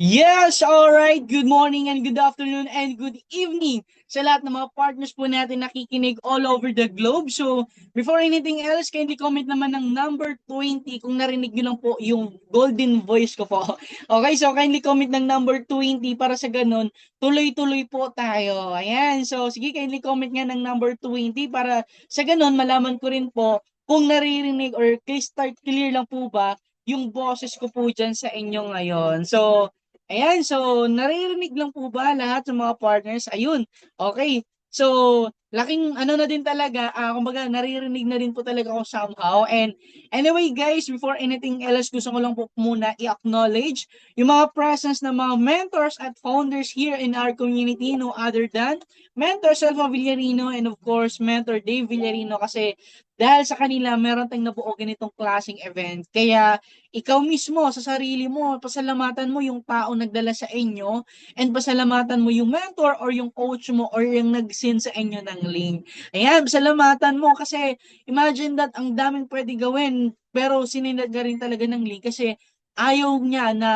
Yes, alright. Good morning and good afternoon and good evening sa lahat ng mga partners po natin nakikinig all over the globe. So, before anything else, kindly comment naman ng number 20 kung narinig nyo lang po yung golden voice ko po. Okay, so kindly comment ng number 20 para sa ganun, tuloy-tuloy po tayo. Ayan, so sige, kindly comment nga ng number 20 para sa ganun, malaman ko rin po kung naririnig or start clear lang po ba yung boses ko po dyan sa inyo ngayon. So, ayan, so naririnig lang po ba lahat ng mga partners? Ayun, okay. So, laking ano na din talaga, kumbaga naririnig na din po talaga ako somehow. And anyway guys, before anything else, gusto ko lang po muna i-acknowledge yung mga presence ng mga mentors at founders here in our community, no other than Mentor Selva Villarino and of course Mentor Dave Villarino kasi dahil sa kanila meron tayong nabuo ganitong klaseng event. Kaya ikaw mismo sa sarili mo, pasalamatan mo yung tao nagdala sa inyo and pasalamatan mo yung mentor or yung coach mo or yung nag-send sa inyo ng link. Ayan, pasalamatan mo kasi imagine that ang daming pwede gawin pero sinenad ka rin talaga ng link kasi ayaw niya na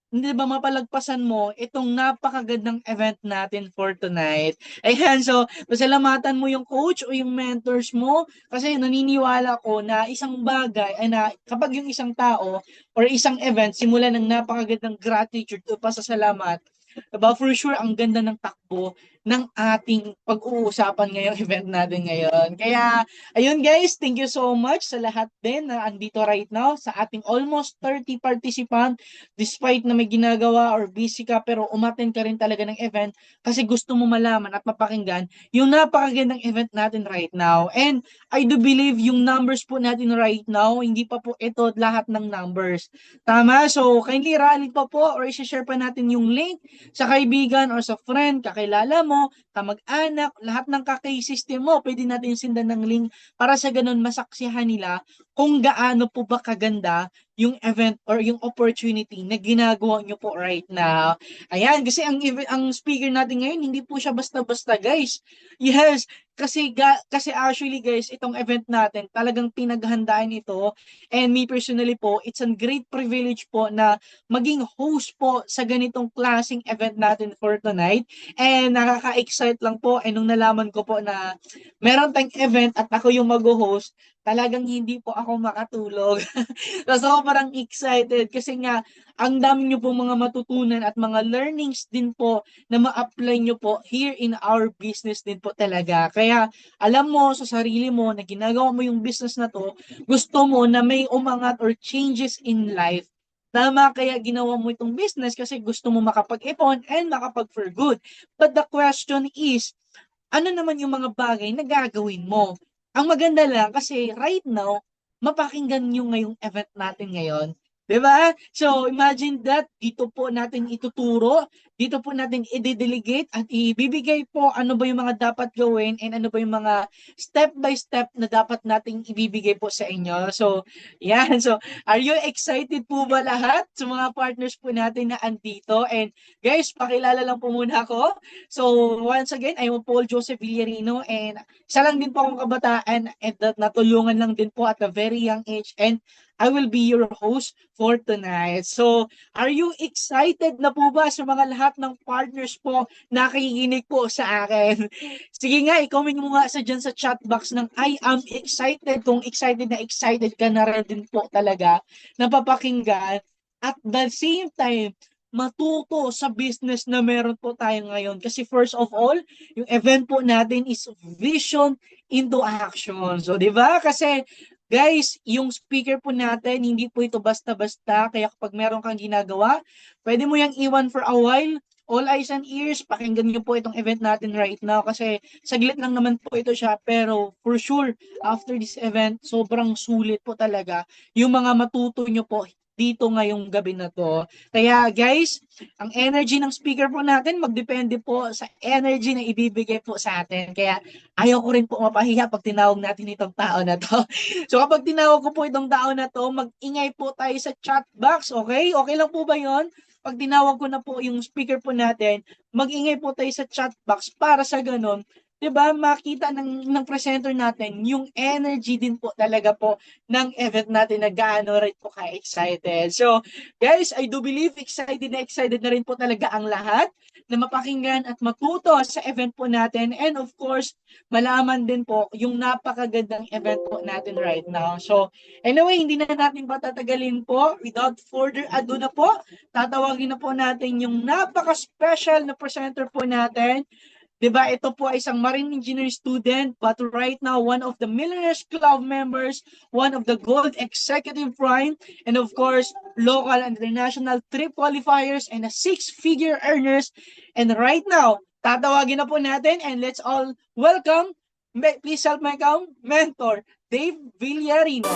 hindi ba mapalagpasan mo itong napakagandang event natin for tonight. Ayan, so pasalamatan mo yung coach o yung mentors mo kasi naniniwala ko na isang bagay ay na kapag yung isang tao or isang event simula ng napakagandang gratitude o pasasalamat, diba, for sure ang ganda ng takbo ng ating pag-uusapan ngayong event natin ngayon. Kaya, ayun guys, thank you so much sa lahat din na andito right now sa ating almost 30 participant despite na may ginagawa or busy ka pero umattend ka rin talaga ng event kasi gusto mo malaman at mapakinggan yung napakagandang event natin right now. And I do believe yung numbers po natin right now, hindi pa po ito lahat ng numbers. Tama? So, kindly rally pa po or i-share pa natin yung link sa kaibigan or sa friend, kakilala mo, kamag-anak, lahat ng kakay-system mo, pwede natin sindan ng link para sa ganun masaksihan nila kung gaano po ba kaganda yung event or yung opportunity na ginagawa nyo po right now. Ayan, kasi ang speaker natin ngayon, hindi po siya basta-basta, guys. Yes, kasi actually guys, itong event natin, talagang pinaghandaan ito. And me personally po, it's a great privilege po na maging host po sa ganitong klaseng event natin for tonight. And nakaka-excite lang po. And nung nalaman ko po na meron tayong event at ako yung mag-host, talagang hindi po ako makatulog. Tapos ako parang excited kasi nga ang dami nyo po mga matutunan at mga learnings din po na ma-apply nyo po here in our business din po talaga. Kaya alam mo sa sarili mo na ginagawa mo yung business na to, gusto mo na may umangat or changes in life. Tama, kaya ginawa mo itong business kasi gusto mo makapag-ipon and makapag-for good. But the question is, ano naman yung mga bagay na gagawin mo? Ang maganda lang kasi right now, mapakinggan nyo ngayong event natin ngayon. 'Di ba? So, imagine that dito po natin ituturo, dito po natin i-delegate at ibibigay po ano ba yung mga dapat gawin and ano ba yung mga step by step na dapat nating ibibigay po sa inyo. So, yan. So, are you excited po ba lahat sa mga partners po natin na andito? And guys, pakilala lang po muna ako. So, once again, I'm Paul Joseph Villarino and isa lang din po akong kabataan and natulungan lang din po at a very young age and I will be your host for tonight. So, are you excited na po ba sa mga lahat ng partners po na nakikinig po sa akin? Sige nga, i-comment mo nga sa dyan sa chat box ng I am excited kung excited ka na rin din po talaga na papakinggan at the same time matuto sa business na meron po tayo ngayon. Kasi first of all, yung event po natin is Vision into Action. So, di ba? Kasi, guys, yung speaker po natin, hindi po ito basta-basta. Kaya kapag meron kang ginagawa, pwede mo yung iwan for a while. All eyes and ears, pakinggan niyo po itong event natin right now kasi saglit lang naman po ito siya pero for sure after this event sobrang sulit po talaga yung mga matuto niyo po dito ngayong gabi na to. Kaya guys, ang energy ng speaker po natin magdepende po sa energy na ibibigay po sa atin. Kaya ayaw ko rin po mapahiya pag tinawag natin itong tao na to. So kapag tinawag ko po itong tao na to, mag-ingay po tayo sa chat box, okay? Okay lang po ba yon? Pag tinawag ko na po yung speaker po natin, mag-ingay po tayo sa chat box para sa ganun, 'di ba, makita ng presenter natin yung energy din po talaga po ng event natin na gaano rin po ka-excited. So, guys, I do believe excited na rin po talaga ang lahat na mapakinggan at matuto sa event po natin, and of course, malaman din po yung napakagandang event po natin right now. So, anyway, hindi na natin patatagalin po. Without further ado na po, tatawagin na po natin yung napaka-special na presenter po natin. 'Di ba, ito po ay isang marine engineer student, but right now one of the Millionaires Club members, one of the Gold Executive Prime, and of course, local and international trip qualifiers and a six-figure earners. And right now, tatawagin na po natin, and let's all welcome, please help my count, mentor, Dave Villarino.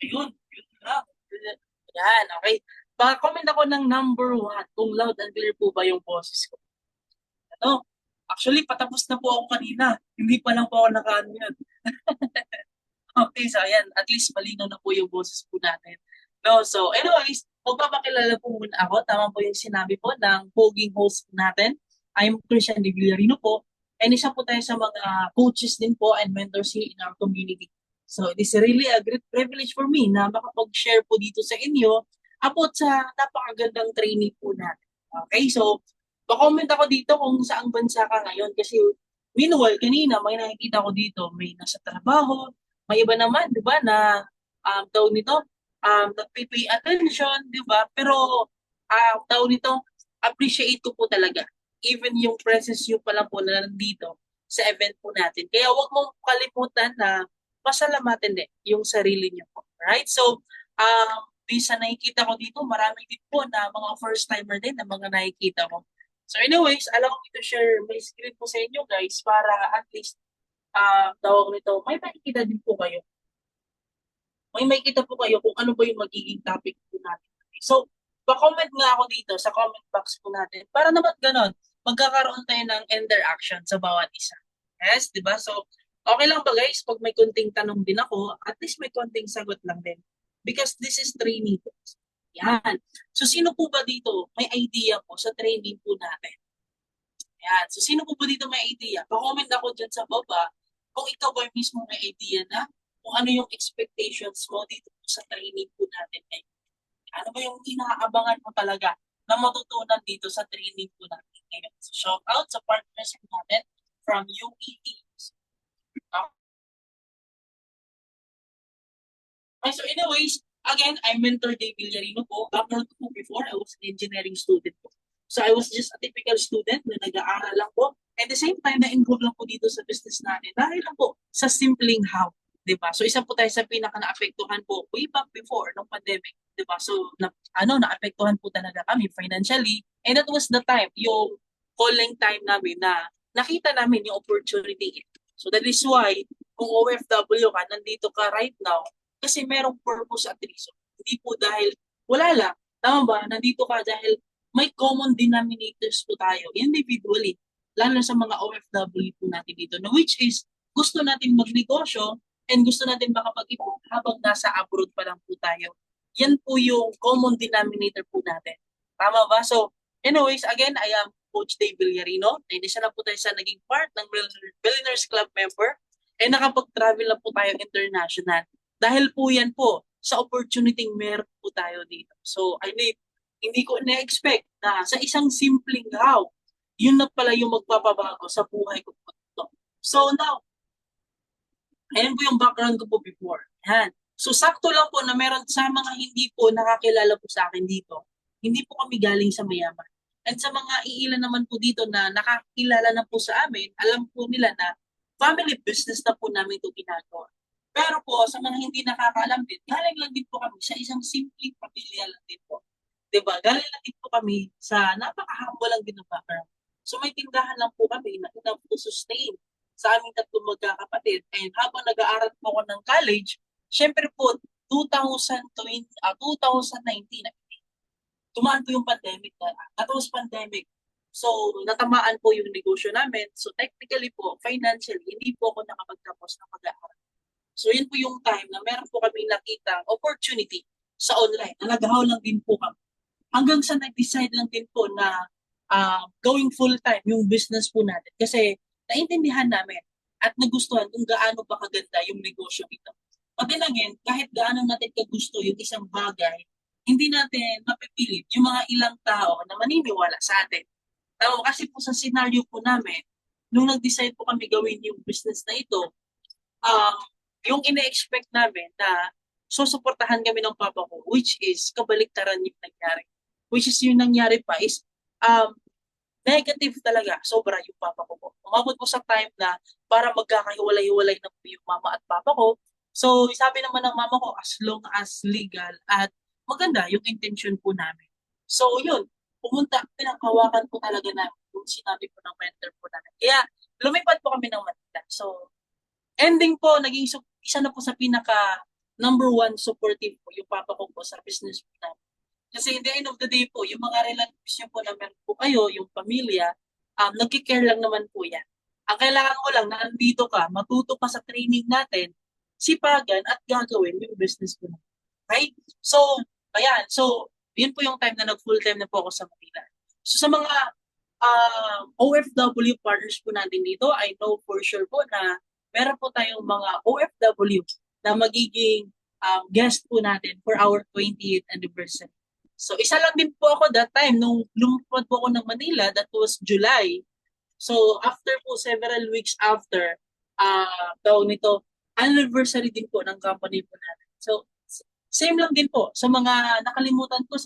Yun, yun lang. Yan, okay. Comment ako ng number 1 kung loud and clear po ba yung boses ko. Ano? Actually, patapos na po ako kanina. Hindi pa lang po ako naka-unmute. Okay, so ayan, at least malinaw na po yung boses po natin. No, so anyways, magpapakilala po muna ako. Tama po yung sinabi po ng poging host natin. I'm Christian De Villarino po. And isa po tayo sa mga coaches din po and mentors here in our community. So it is really a great privilege for me na makapag-share po dito sa inyo about sa napakagandang training po natin. Okay, so pa-comment ako dito kung saang bansa ka ngayon kasi meanwhile, kanina may nakikita ko dito, may nasa trabaho, may iba naman, di ba, na tawag nito, nagpipay attention, di ba? Pero tawag nito, appreciate ko po talaga. Even yung presence nyo pa lang po na nandito sa event po natin. Kaya huwag mong kalimutan na pasalamatan din yung sarili nyo po. Right? So, bisa nakikita ko dito, marami din po na mga first-timer din na mga nakikita ko. So anyways, allow me to share my screen po sa inyo guys para at least tawag nito, may makikita din po kayo. May makikita po kayo kung ano ba yung magiging topic po natin. So, pa-comment nga ako dito sa comment box po natin para naman ganon, magkakaroon tayo ng interaction sa bawat isa. Yes, di ba? So, okay lang ba guys, pag may konting tanong din ako, at least may konting sagot lang din. Because this is training po. Yan. So, sino po ba dito may idea po sa training po natin? Yan. So, sino po ba dito may idea? Pa-comment ako dyan sa baba kung ikaw ba mismo may idea na kung ano yung expectations mo dito sa training po natin ngayon. Ano ba yung inaabangan mo talaga na matutunan dito sa training po natin ngayon. So, shout out sa partners po natin from UET. Okay, so anyways, again, I'm Mentor Dave Villarino po. After po before, I was an engineering student po. So I was just a typical student na nag-aaral lang po. At the same time, na-involve lang po dito sa business natin. Dahil lang po sa simpleng how. Diba? So isa po tayo sa pinaka-naapektuhan po way back before ng pandemic. Diba? So naapektuhan po talaga kami financially. And that was the time, yung calling time namin na nakita namin yung opportunity. So that is why, kung OFW ka, nandito ka right now, kasi merong purpose at reason. Hindi po dahil wala lang. Tama ba? Nandito ka dahil may common denominators po tayo individually. Lalo sa mga OFW po natin dito. Na which is, gusto natin magnegosyo and gusto natin makapag-ipon habang nasa abroad pa lang po tayo. Yan po yung common denominator po natin. Tama ba? So, anyways, again, I am Coach Dave Villarino. And isa na po tayo sa naging part ng Millionaires Club member. And nakapag-travel na po tayo international. Dahil po yan po sa opportunity meron po tayo dito. So, I mean, hindi ko na-expect na sa isang simpleng how yun na pala yung magpapabago sa buhay ko po ito. So now, ayan po yung background ko po before. Yan. So sakto lang po na meron sa mga hindi po nakakilala po sa akin dito, hindi po kami galing sa mayaman. At sa mga iilan naman po dito na nakakilala na po sa amin, alam po nila na family business na po namin ito ginagawa. Pero po, sa mga hindi nakakaalam din, galing lang din po kami sa isang simpleng pamilya lang din po. Diba? Galing lang din po kami sa napaka-humble lang din ng background. So may tindahan lang po kami na enough to sustain sa aming tatlong magkakapatid. And habang nag-aaral po ako ng college, syempre po, 2019, tumaan po yung pandemic na. That was pandemic. So, natamaan po yung negosyo namin. So, technically po, financially, hindi po ako nakapagtapos ng pag-aaral. So, yun po yung time na meron po kami nakita opportunity sa online. Na nag-how lang din po kami. Hanggang sa nag-decide lang din po na going full-time yung business po natin. Kasi, naintindihan namin at nagustuhan kung gaano ba kaganda yung negosyo ito. Pati lang yun, kahit gaano natin kagusto yung isang bagay, hindi natin mapipilit yung mga ilang tao na maniniwala sa atin. Tama, kasi po sa scenario po namin, nung nag-decide po kami gawin yung business na ito, um, yung ine-expect namin na susuportahan kami ng papa ko, which is kabaliktaran yung nangyari. Which is yung nangyari pa is um, negative talaga, sobra yung papa ko po. Umabot po sa time na para magkakahiwalay-hiwalay na po yung mama at papa ko. So, sabi naman ng mama ko, as long as legal at maganda yung intention po namin. So, yun, pinanghawakan po talaga namin yung sinabi po ng mentor po namin. Kaya, lumipad po kami ng Manila. So, ending po, naging isa na po sa pinaka number one supportive po yung papa ko po sa business po namin. Kasi in the end of the day po, yung mga relatives nyo po na meron po kayo, yung pamilya, nagkikare lang naman po yan. Ang kailangan ko lang na nandito ka, matuto ka sa training natin, sipagan at gagawin yung business mo. Right? So, ayan. So, yun po yung time na nag-full time na po ako sa Manila. So, sa mga OFW partners po natin dito, I know for sure po na meron po tayong mga OFW na magiging guest po natin for our 20th anniversary. So, isa lang din po ako that time nung lumipad po ako ng Manila, that was July. So, after po, several weeks after, nito, anniversary din po ng company po natin. So, same lang din po. Sa mga nakalimutan ko,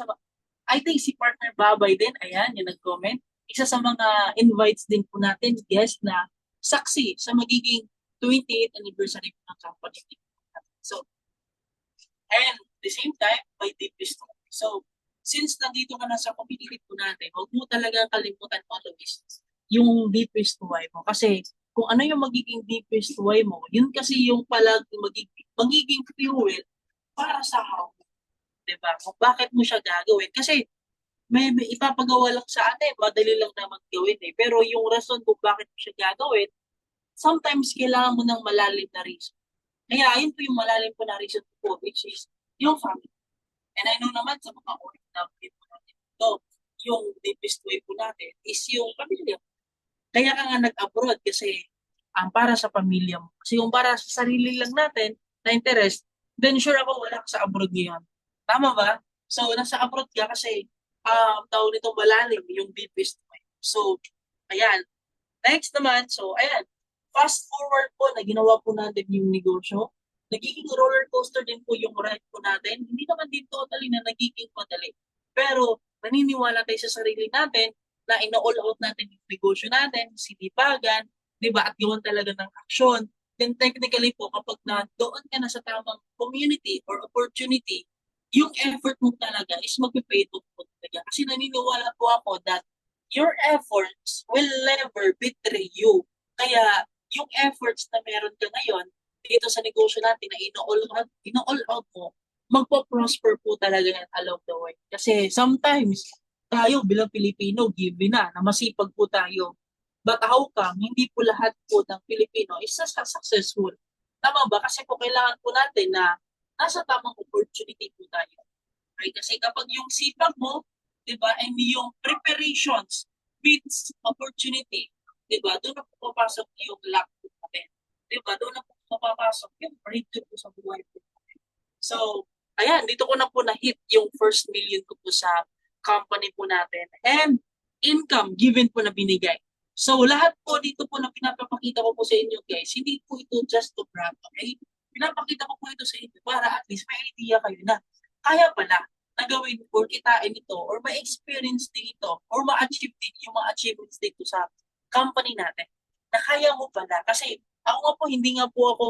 I think si partner Babay din, ayan, yung nag-comment. Isa sa mga invites din po natin, guest na saksi sa magiging 28th anniversary po ng company. So, and the same time, by deep story. So, since nandito ka na sa community po natin, huwag mo talaga kalimutan always yung deepest why mo. Kasi kung ano yung magiging deepest why mo, yun kasi yung palag magiging fuel para sa how. Diba? Kung bakit mo siya gagawin. Kasi may ipapagawa lang sa atin, madali lang naman gawin eh. Pero yung rason kung bakit mo siya gagawin, sometimes kailangan mo ng malalim na reason. Kaya ayun po yung malalim po na reason po, which is yung family. And I know naman sa mga OFW po natin, yung deepest way po natin is yung pamilya. Kaya ka nga nag-abroad kasi para sa pamilya mo. Kasi yung para sa sarili lang natin na interest, then sure ako wala ka sa abroad ngayon. Tama ba? So, nasa abroad ka kasi tawag nito malalim yung deepest way. So, ayan. Next naman, so ayan. Fast forward po na ginawa po natin yung negosyo. Nagiging roller coaster din po yung ride po natin. Hindi naman din totally na nagiging madali. Pero naniniwala tayo sa sarili natin na ina-all out natin yung negosyo natin, sinipagan, di ba, at gawan talaga ng aksyon. Then technically po, kapag na doon ka na sa tamang community or opportunity, yung effort mo talaga is mag-pay off po talaga. Kasi naniniwala po ako that your efforts will never betray you. Kaya yung efforts na meron ka ngayon, dito sa negosyo natin na ino-all out mo, magpo-prosper po talaga yan along the way. Kasi sometimes, tayo bilang Pilipino, given na masipag po tayo. But how come, hindi po lahat po ng Pilipino is successful? Tama ba? Kasi po kailangan po natin na nasa tamang opportunity po tayo. Okay? Kasi kapag yung sipag mo, di ba, and yung preparations meets opportunity, di ba, doon na po papasok yung luck po natin. Di ba, doon na po papasok yung breakthrough po sa buhay po natin. So, ayan, dito ko na po na-hit yung first million ko po sa company po natin. And income given po na binigay. So lahat po dito po na pinapakita ko po sa inyo guys, hindi po ito just to brag, okay? Pinapakita ko po ito sa inyo para at least may idea kayo na kaya pala na gawin or kitain ito or ma-experience din ito or ma-achieve din yung mga achievements dito sa company natin. Na kaya mo pala. Kasi ako nga po, hindi nga po ako,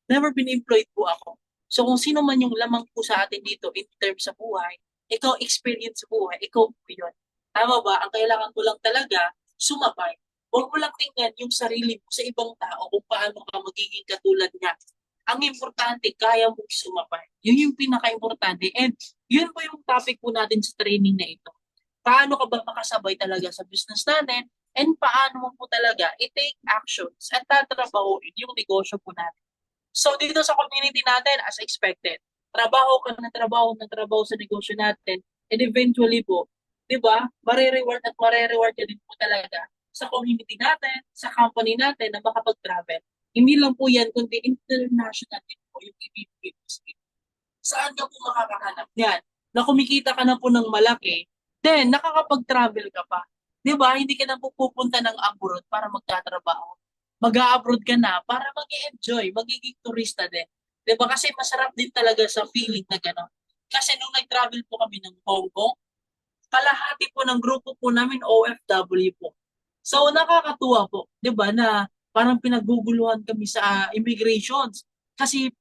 never been employed po ako. So kung sino man yung lamang po sa atin dito in terms sa buhay, ikaw experience sa buhay, ikaw po yun. Tama ba? Ang kailangan mo lang talaga, sumabay. Huwag mo lang tingnan yung sarili mo sa ibang tao kung paano ka magiging katulad niya. Ang importante, kaya mong sumabay. Yun yung pinaka-importante. And yun po yung topic po natin sa training na ito. Paano ka ba makasabay talaga sa business natin and paano mo po talaga i-take actions at tatrabahoin yung negosyo po natin. So dito sa community natin, as expected, trabaho ka ng trabaho sa negosyo natin and eventually po, di ba, marireward at marireward ka din po talaga sa community natin, sa company natin na makapag-travel. Hindi lang po yan, kundi international din po yung ibibigay po sa inyo. Saan ka po makakahanap yan? Na kumikita ka na po ng malaki, then nakakapag-travel ka pa. Di ba? Hindi ka na po pupunta ng abroad para magtatrabaho. Mag-a-abroad ka na para mag-enjoy, magiging turista din. Di ba? Kasi masarap din talaga sa feeling na gano'n. Kasi nung nag-travel po kami ng Hong Kong, kalahati po ng grupo po namin OFW po. So nakakatuwa po, 'di ba, na parang pinagguguluhan kami sa immigrations kasi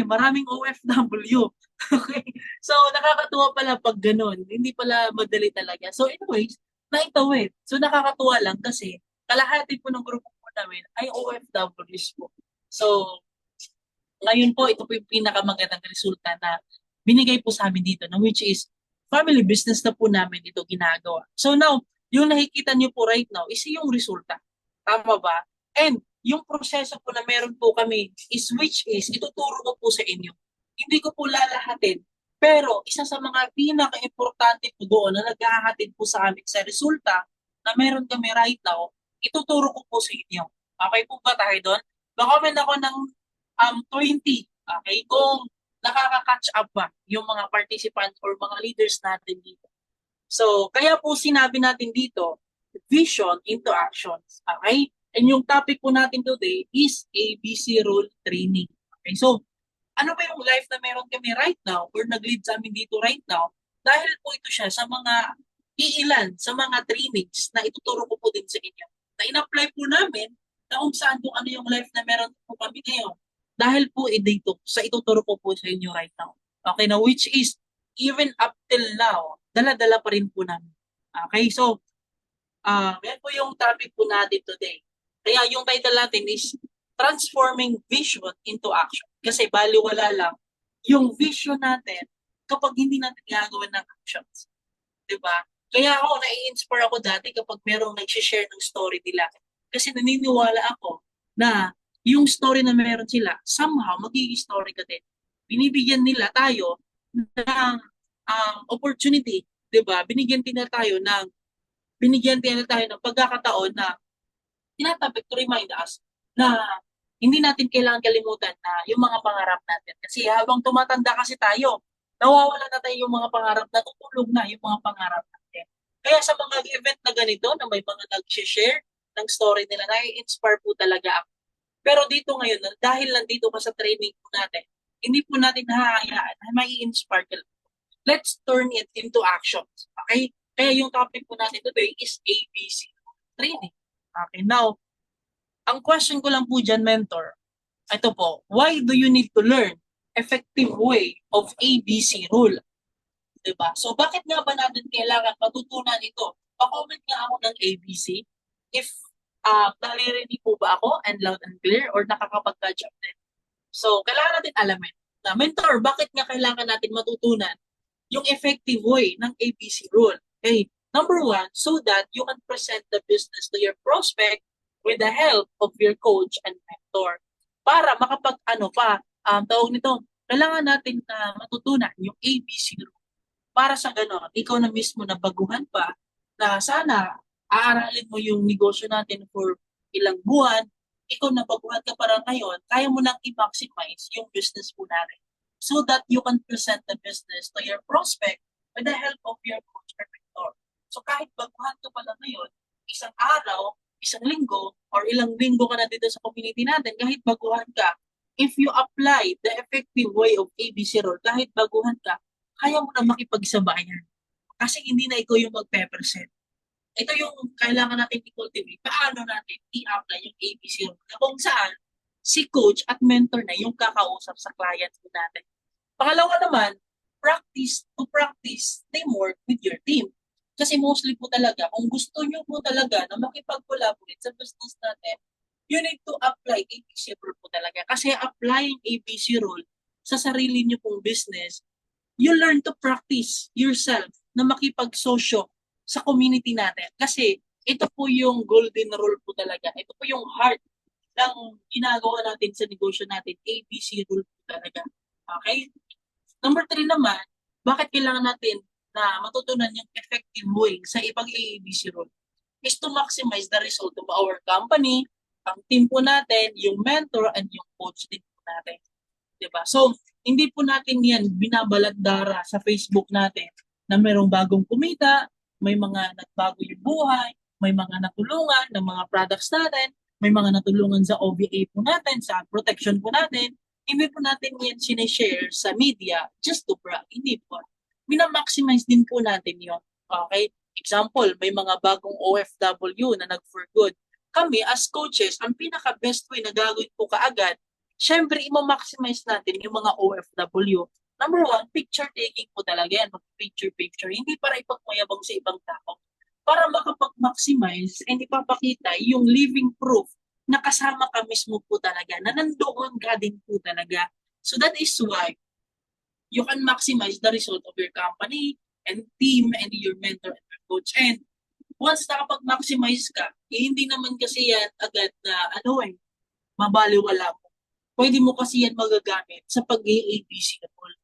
maraming OFW. Okay? So nakakatuwa pala pag ganun. Hindi pala madali talaga. So anyways, naitawid. So nakakatuwa lang kasi kalahati po ng grupo po namin ay OFWs po. So ngayon po, ito po yung pinakamagandang resulta na binigay po sa amin dito, na which is family business na po namin ito ginagawa. So now, yung nakikita niyo po right now is yung resulta. Tama ba? And yung proseso po na meron po kami is which is ituturo ko po sa inyo. Hindi ko po lalahatin. Pero isa sa mga pinaka-importante po doon na naghahatid po sa amin sa resulta na meron kami right now, ituturo ko po sa inyo. Okay po ba tayo doon? Ba-comment ako ng 20. Okay? Kung nakaka-catch up ba yung mga participants or mga leaders natin dito. So, kaya po sinabi natin dito, vision into actions. Okay? And yung topic po natin today is ABC rule training. Okay? So, ano ba yung life na meron kami right now or nag-lead sa amin dito right now? Dahil po ito siya sa mga iilan sa mga trainings na ituturo ko po din sa inyo. Na in-apply po namin na kung saan po ano yung life na meron po kami ngayon. Dahil po dito sa ituturo ko po sa inyo right now. Okay, na which is even up till now, dala-dala pa rin po namin. Okay, so yan po yung topic po natin today. Kaya yung title natin is Transforming Vision into Action. Kasi baliwala lang yung vision natin kapag hindi natin gagawin ng actions. Diba? Kaya ako, nai-inspire ako dati kapag merong nag-share ng story nila. Kasi naniniwala ako na yung story na meron sila, somehow magiging story ka din. Binibigyan nila tayo ng opportunity, 'di ba? Binigyan din tayo ng pagkakataon na tinatapik to remind us na hindi natin kailangan kalimutan na yung mga pangarap natin. Kasi habang tumatanda kasi tayo, nawawala na tayo yung mga pangarap, natutulog na yung mga pangarap natin. Kaya sa mga event na ganito, na may mga nag-share ng story nila, nai-inspire po talaga ako. Pero dito ngayon, dahil nandito ka sa training po natin, hindi po natin nahahayaan na mai-inspire ka lang. Let's turn it into actions. Okay? Kaya yung topic po natin today is ABC training. Okay, now, ang question ko lang po dyan, mentor, ito po, why do you need to learn effective way of ABC rule? Diba? So, bakit nga ba natin kailangan matutunan ito? Pa-comment nga ako ng ABC if naririnig po ba ako and loud and clear or nakakapag-catch up din. So, kailangan natin alamin na, mentor, bakit nga kailangan natin matutunan yung effective way ng ABC rule? Okay, number one, so that you can present the business to your prospect with the help of your coach and mentor. Para tawag nito, kailangan natin na matutunan yung ABC rule. Para sa gano'n, ikaw na mismo na baguhan pa na sana aaralin mo yung negosyo natin for ilang buwan, ikaw na baguhan ka para ngayon, kaya mo nang i-maximize yung business po natin so that you can present the business to your prospect with the help of your coach or mentor. So So kahit baguhan ka pa lang ngayon, isang araw, isang linggo, or ilang linggo ka na dito sa community natin, kahit baguhan ka, if you apply the effective way of ABC rule, kahit baguhan ka, kaya mo na makipagsabayan. Kasi hindi na ikaw yung magpe-present. Ito yung kailangan natin i-cultivate. Paano natin i-apply yung ABC rule? Kung saan, si coach at mentor na yung kakausap sa client natin. Pangalawa naman, practice teamwork with your team. Kasi mostly po talaga, kung gusto nyo po talaga na makipag-collaborate sa business natin, you need to apply ABC rule po talaga. Kasi applying ABC rule sa sarili nyo pong business, you learn to practice yourself na makipagsosyo sa community natin. Kasi ito po yung golden rule po talaga. Ito po yung heart ng ginagawa natin sa negosyo natin. ABC rule po talaga. Okay? Number 3 naman, bakit kailangan natin na matutunan yung effective way sa ibang ABC rule is to maximize the result of our company, ang team po natin, yung mentor, and yung coach din po natin. Diba? So, hindi po natin yan binabalandara sa Facebook natin na mayroong bagong kumita, may mga nagbago yung buhay, may mga natulungan ng mga products natin, may mga natulungan sa OVA po natin, sa protection po natin. Hindi po natin yan sinishare sa media just to brag. Hindi po. Minamaximize din po natin yun. Okay? Example, may mga bagong OFW na nag-for good. Kami as coaches, ang pinaka-best way na gagawin po kaagad, syempre, i-maximize natin yung mga OFW. Number 1, picture taking po talaga yan. Mag-picture-picture. Hindi para ipagmayabang sa ibang tao. Para makapag-maximize and ipapakita yung living proof na kasama ka mismo po talaga, na nandoon ka din po talaga. So that is why you can maximize the result of your company and team and your mentor and your coach. And once nakapag-maximize ka, hindi naman kasi yan agad na mabaliwala mo. Pwede mo kasi yan magagamit sa pag-ABC rule.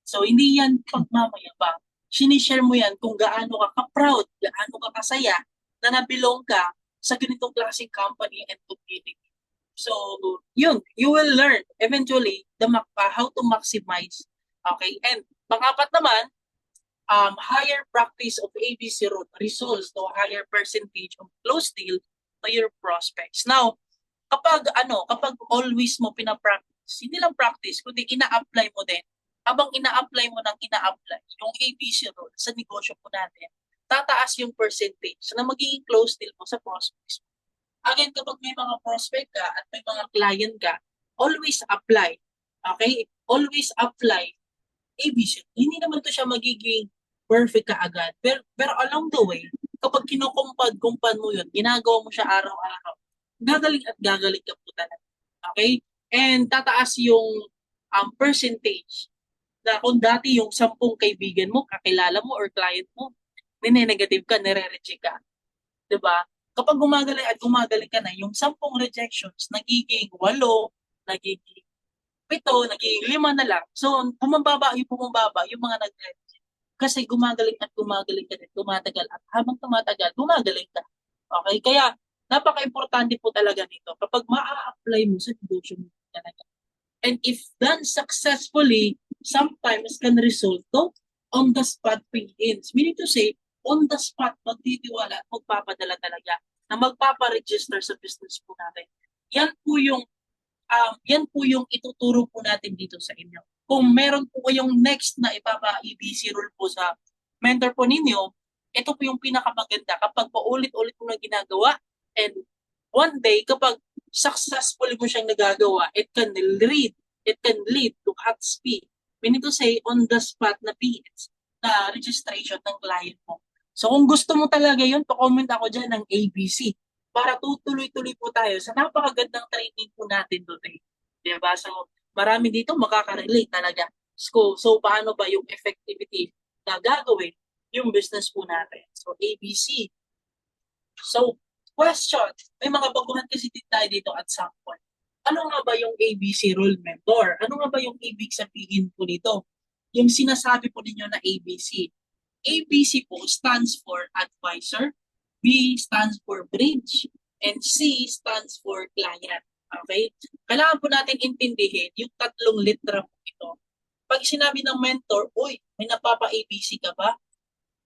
So, hindi yan pagmamayabang. Sinishare mo yan kung gaano ka ka-proud, gaano ka kasaya na nabilong ka sa ganitong klaseng company and community. So, yun, you will learn eventually how to maximize. Okay? And pang-apat naman, higher practice of ABC rule results to a higher percentage of close deal to your prospects. Now, kapag always mo pina-practice, hindi lang practice, kundi ina-apply mo din. Habang ina-apply mo yung ABC rule sa negosyo po natin, tataas yung percentage na magiging close deal mo sa prospects. Again, kapag may mga prospect ka at may mga client ka, always apply. Okay? Always apply ABC. Hindi naman to siya magiging perfect ka agad. Pero along the way, kapag kinukumpad-kumpad mo yun, ginagawa mo siya araw-araw, gagaling at gagaling ka po talaga. Okay? And tataas yung percentage na kung dati yung 10 kaibigan mo, kakilala mo or client mo, nine-negative ka, nire-reject ka. Diba? Kapag gumagaling ka na, yung 10 rejections, nagiging 8, nagiging 7, nagiging 5 na lang. So, bumababa yung mga nag-reject. Kasi gumagaling at gumagaling ka din, tumatagal. At habang tumatagal, gumagaling ka. Okay? Kaya, napaka-importante po talaga nito kapag maa-apply mo sa negosyo mo talaga. And if done successfully, sometimes can result to on-the-spot pay-ins. Meaning to say, on-the-spot magtitiwala at magpapadala talaga na magpaparegister sa business po natin. Yan po yung ituturo po natin dito sa inyo. Kung meron po kayong next na ipapa-ABC rule po sa mentor po ninyo, ito po yung pinakamaganda kapag paulit-ulit mo na ginagawa and one day kapag successful mo siyang nagagawa, it can lead to hot speed. Meaning to say, on the spot na PH, na registration ng client mo. So kung gusto mo talaga yun, pa-comment ako dyan ng ABC para tutuloy-tuloy po tayo sa napakagandang training po natin today. Diba? So marami dito makaka-relate talaga. So paano ba yung effectivity na gagawin yung business po natin? So ABC. So question, may mga baguhan kasi tayo dito at some point. Ano nga ba yung ABC rule, mentor? Ano nga ba yung ibig sabihin po nito? Yung sinasabi po ninyo na ABC. ABC po stands for advisor, B stands for bridge, and C stands for client. Okay? Kailangan po natin intindihin yung 3 litra po ito. Pag sinabi ng mentor, uy, may napapa-ABC ka ba?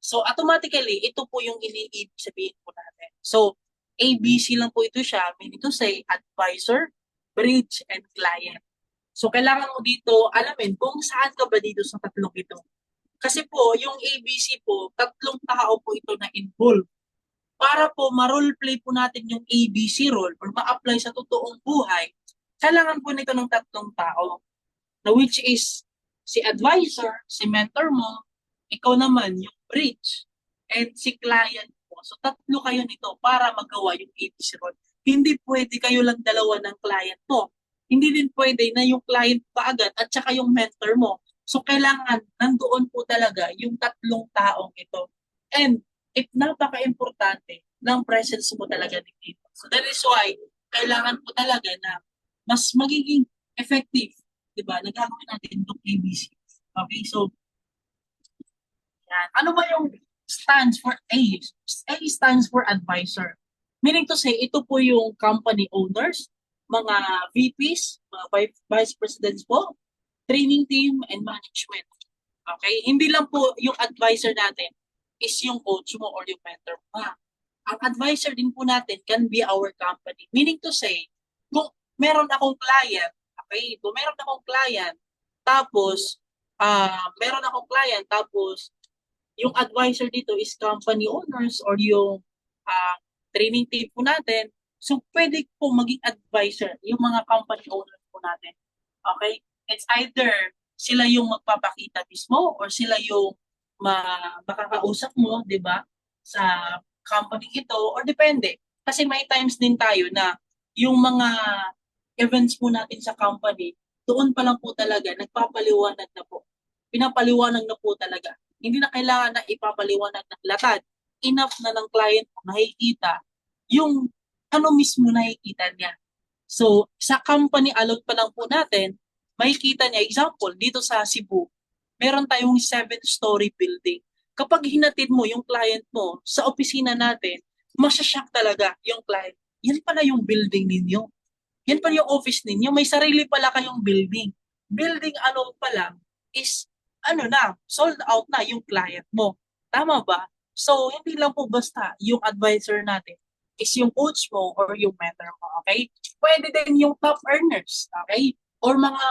So automatically, ito po yung iniibig sabihin po natin. So ABC lang po ito siya, meaning to say advisor, bridge, and client. So kailangan mo dito alamin kung saan ka ba dito sa tatlong ito. Kasi po, yung ABC po, tatlong tao po ito na involved. Para po ma-roleplay po natin yung ABC role or ma-apply sa totoong buhay, kailangan po nito ng tatlong tao. Na which is si advisor, si mentor mo, ikaw naman yung bridge, and si client mo. So tatlo kayo nito para magawa yung ABC role. Hindi pwede kayo lang dalawa ng client mo. Hindi din pwede na yung client pa agad at saka yung mentor mo. So kailangan nandoon po talaga yung tatlong taong ito. And napaka-importante ng presence mo talaga dito. So that is why kailangan po talaga na mas magiging effective, di ba? Nagagawin natin itong ABC. Okay, so yan. Ano ba yung stands for A? A stands for advisor. Meaning to say, ito po yung company owners, mga VPs, mga vice presidents po, training team, and management. Okay? Hindi lang po yung advisor natin is yung coach mo or yung mentor mo. Ang advisor din po natin can be our company. Meaning to say, kung meron akong client, okay, kung meron akong client, tapos, tapos, yung advisor dito is company owners or yung training team po natin, so pwede po maging advisor yung mga company owners po natin. Okay? It's either sila yung magpapakita mismo or sila yung makakausap mo, di ba, sa company ito or depende. Kasi may times din tayo na yung mga events po natin sa company, doon pa lang po talaga, nagpapaliwanag na po. Pinapaliwanag na po talaga. Hindi na kailangan na ipapaliwanag ng latad. Enough na ng client mo nakikita yung ano mismo nakikita niya. So, sa company allowed pa lang po natin, makikita niya, example, dito sa Cebu, meron tayong 7-story building. Kapag hinatid mo yung client mo sa opisina natin, masyashock talaga yung client. Yan pala yung building ninyo. Yan pala yung office ninyo. May sarili pala kayong building. Building ano pa lang is sold out na yung client mo. Tama ba? So, hindi lang po basta yung advisor natin is yung coach mo or yung mentor mo, okay? Pwede din yung top earners, okay? Or mga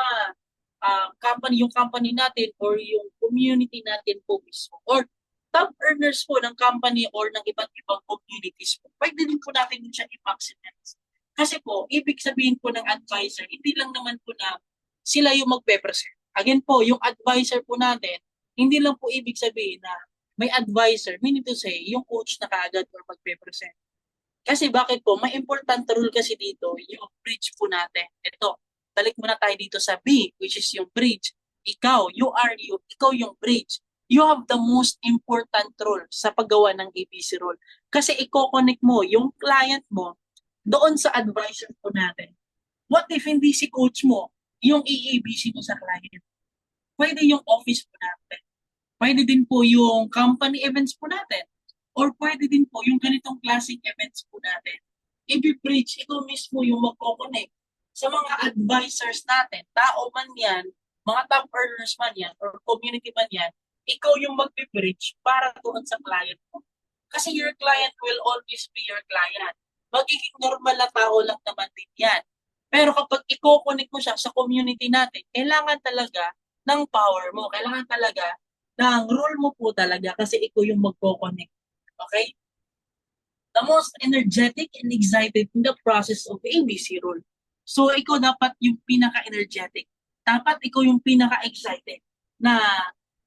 yung company natin or yung community natin po mismo. Or top earners po ng company or ng iba't ibang communities po. Pwede din po natin siya i-maximize. Kasi po, ibig sabihin po ng advisor, hindi lang naman po na sila yung magpe-present. Again po, yung advisor po natin, hindi lang po ibig sabihin na may advisor, meaning to say, yung coach na kaagad or magpe-present. Kasi bakit po? May important role kasi dito, yung bridge po natin. Ito, balik muna tayo dito sa B, which is yung bridge. Ikaw yung bridge. You have the most important role sa paggawa ng ABC role. Kasi i-connect mo yung client mo doon sa advisor po natin. What if hindi si coach mo yung i-ABC mo sa client? Pwede yung office po natin. Pwede din po yung company events po natin. Or pwede din po yung ganitong classic events po natin. I-bridge, ito mismo yung magkoconnect sa mga advisors natin. Tao man yan, mga top earners man yan, or community man yan, ikaw yung mag-bridge para doon sa client mo. Kasi your client will always be your client. Magiging normal na tao lang naman din yan. Pero kapag i-connect mo siya sa community natin, kailangan talaga ng power mo. Kailangan talaga ng role mo po talaga kasi ikaw yung magko-connect. Okay? The most energetic and excited in the process of ABC role. So, ikaw dapat yung pinaka-energetic. Dapat ikaw yung pinaka-excited na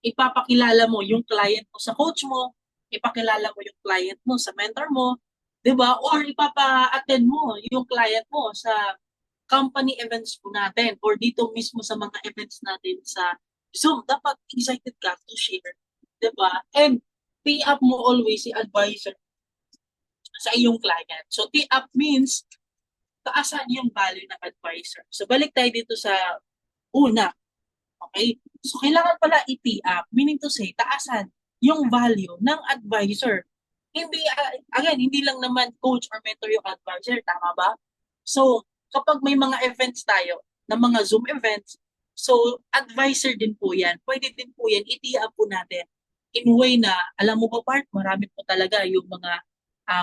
ipapakilala mo yung client mo sa coach mo, ipakilala mo yung client mo sa mentor mo, di ba? Or ipapa-attend mo yung client mo sa company events po natin or dito mismo sa mga events natin sa Zoom. Dapat excited ka to share. Di ba? And tee up mo always si advisor sa iyong client. So, tee up means taasan yung value ng advisor. So, balik tayo dito sa una. Okay? So, kailangan pala i-tee up, meaning to say, taasan yung value ng advisor. Hindi, again, hindi lang naman coach or mentor yung advisor. Tama ba? So, kapag may mga events tayo, na mga Zoom events, so, advisor din po yan. Pwede din po yan, i-tee up po natin in way na, alam mo ba part, marami po talaga yung mga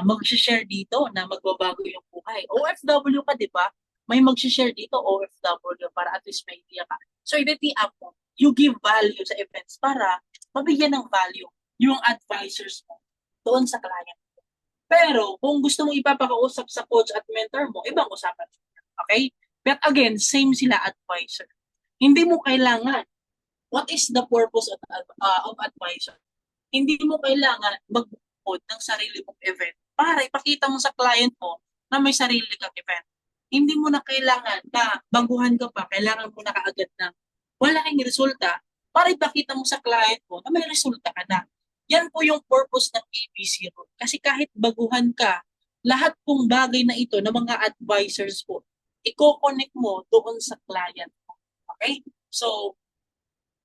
mag-share dito na magbabago yung buhay. OFW ka, di ba? May mag-share dito, OFW, para at least may idea ka. So, i-up mo, you give value sa events para mabigyan ng value yung advisors mo doon sa client. Pero, kung gusto mong ipapakausap sa coach at mentor mo, ibang usapan. Okay? But again, same sila advisor. Hindi mo kailangan, what is the purpose of advisor? Hindi mo kailangan mag-book ng sarili mong event para ipakita mo sa client mo na may sarili kang event. Hindi mo na kailangan na baguhan ka pa, kailangan mo na kaagad ng malaking resulta para ipakita mo sa client mo na may resulta ka na. Yan po yung purpose ng ABC rule. Kasi kahit baguhan ka, lahat pong bagay na ito ng mga advisors po, i-connect mo doon sa client mo. Okay? So,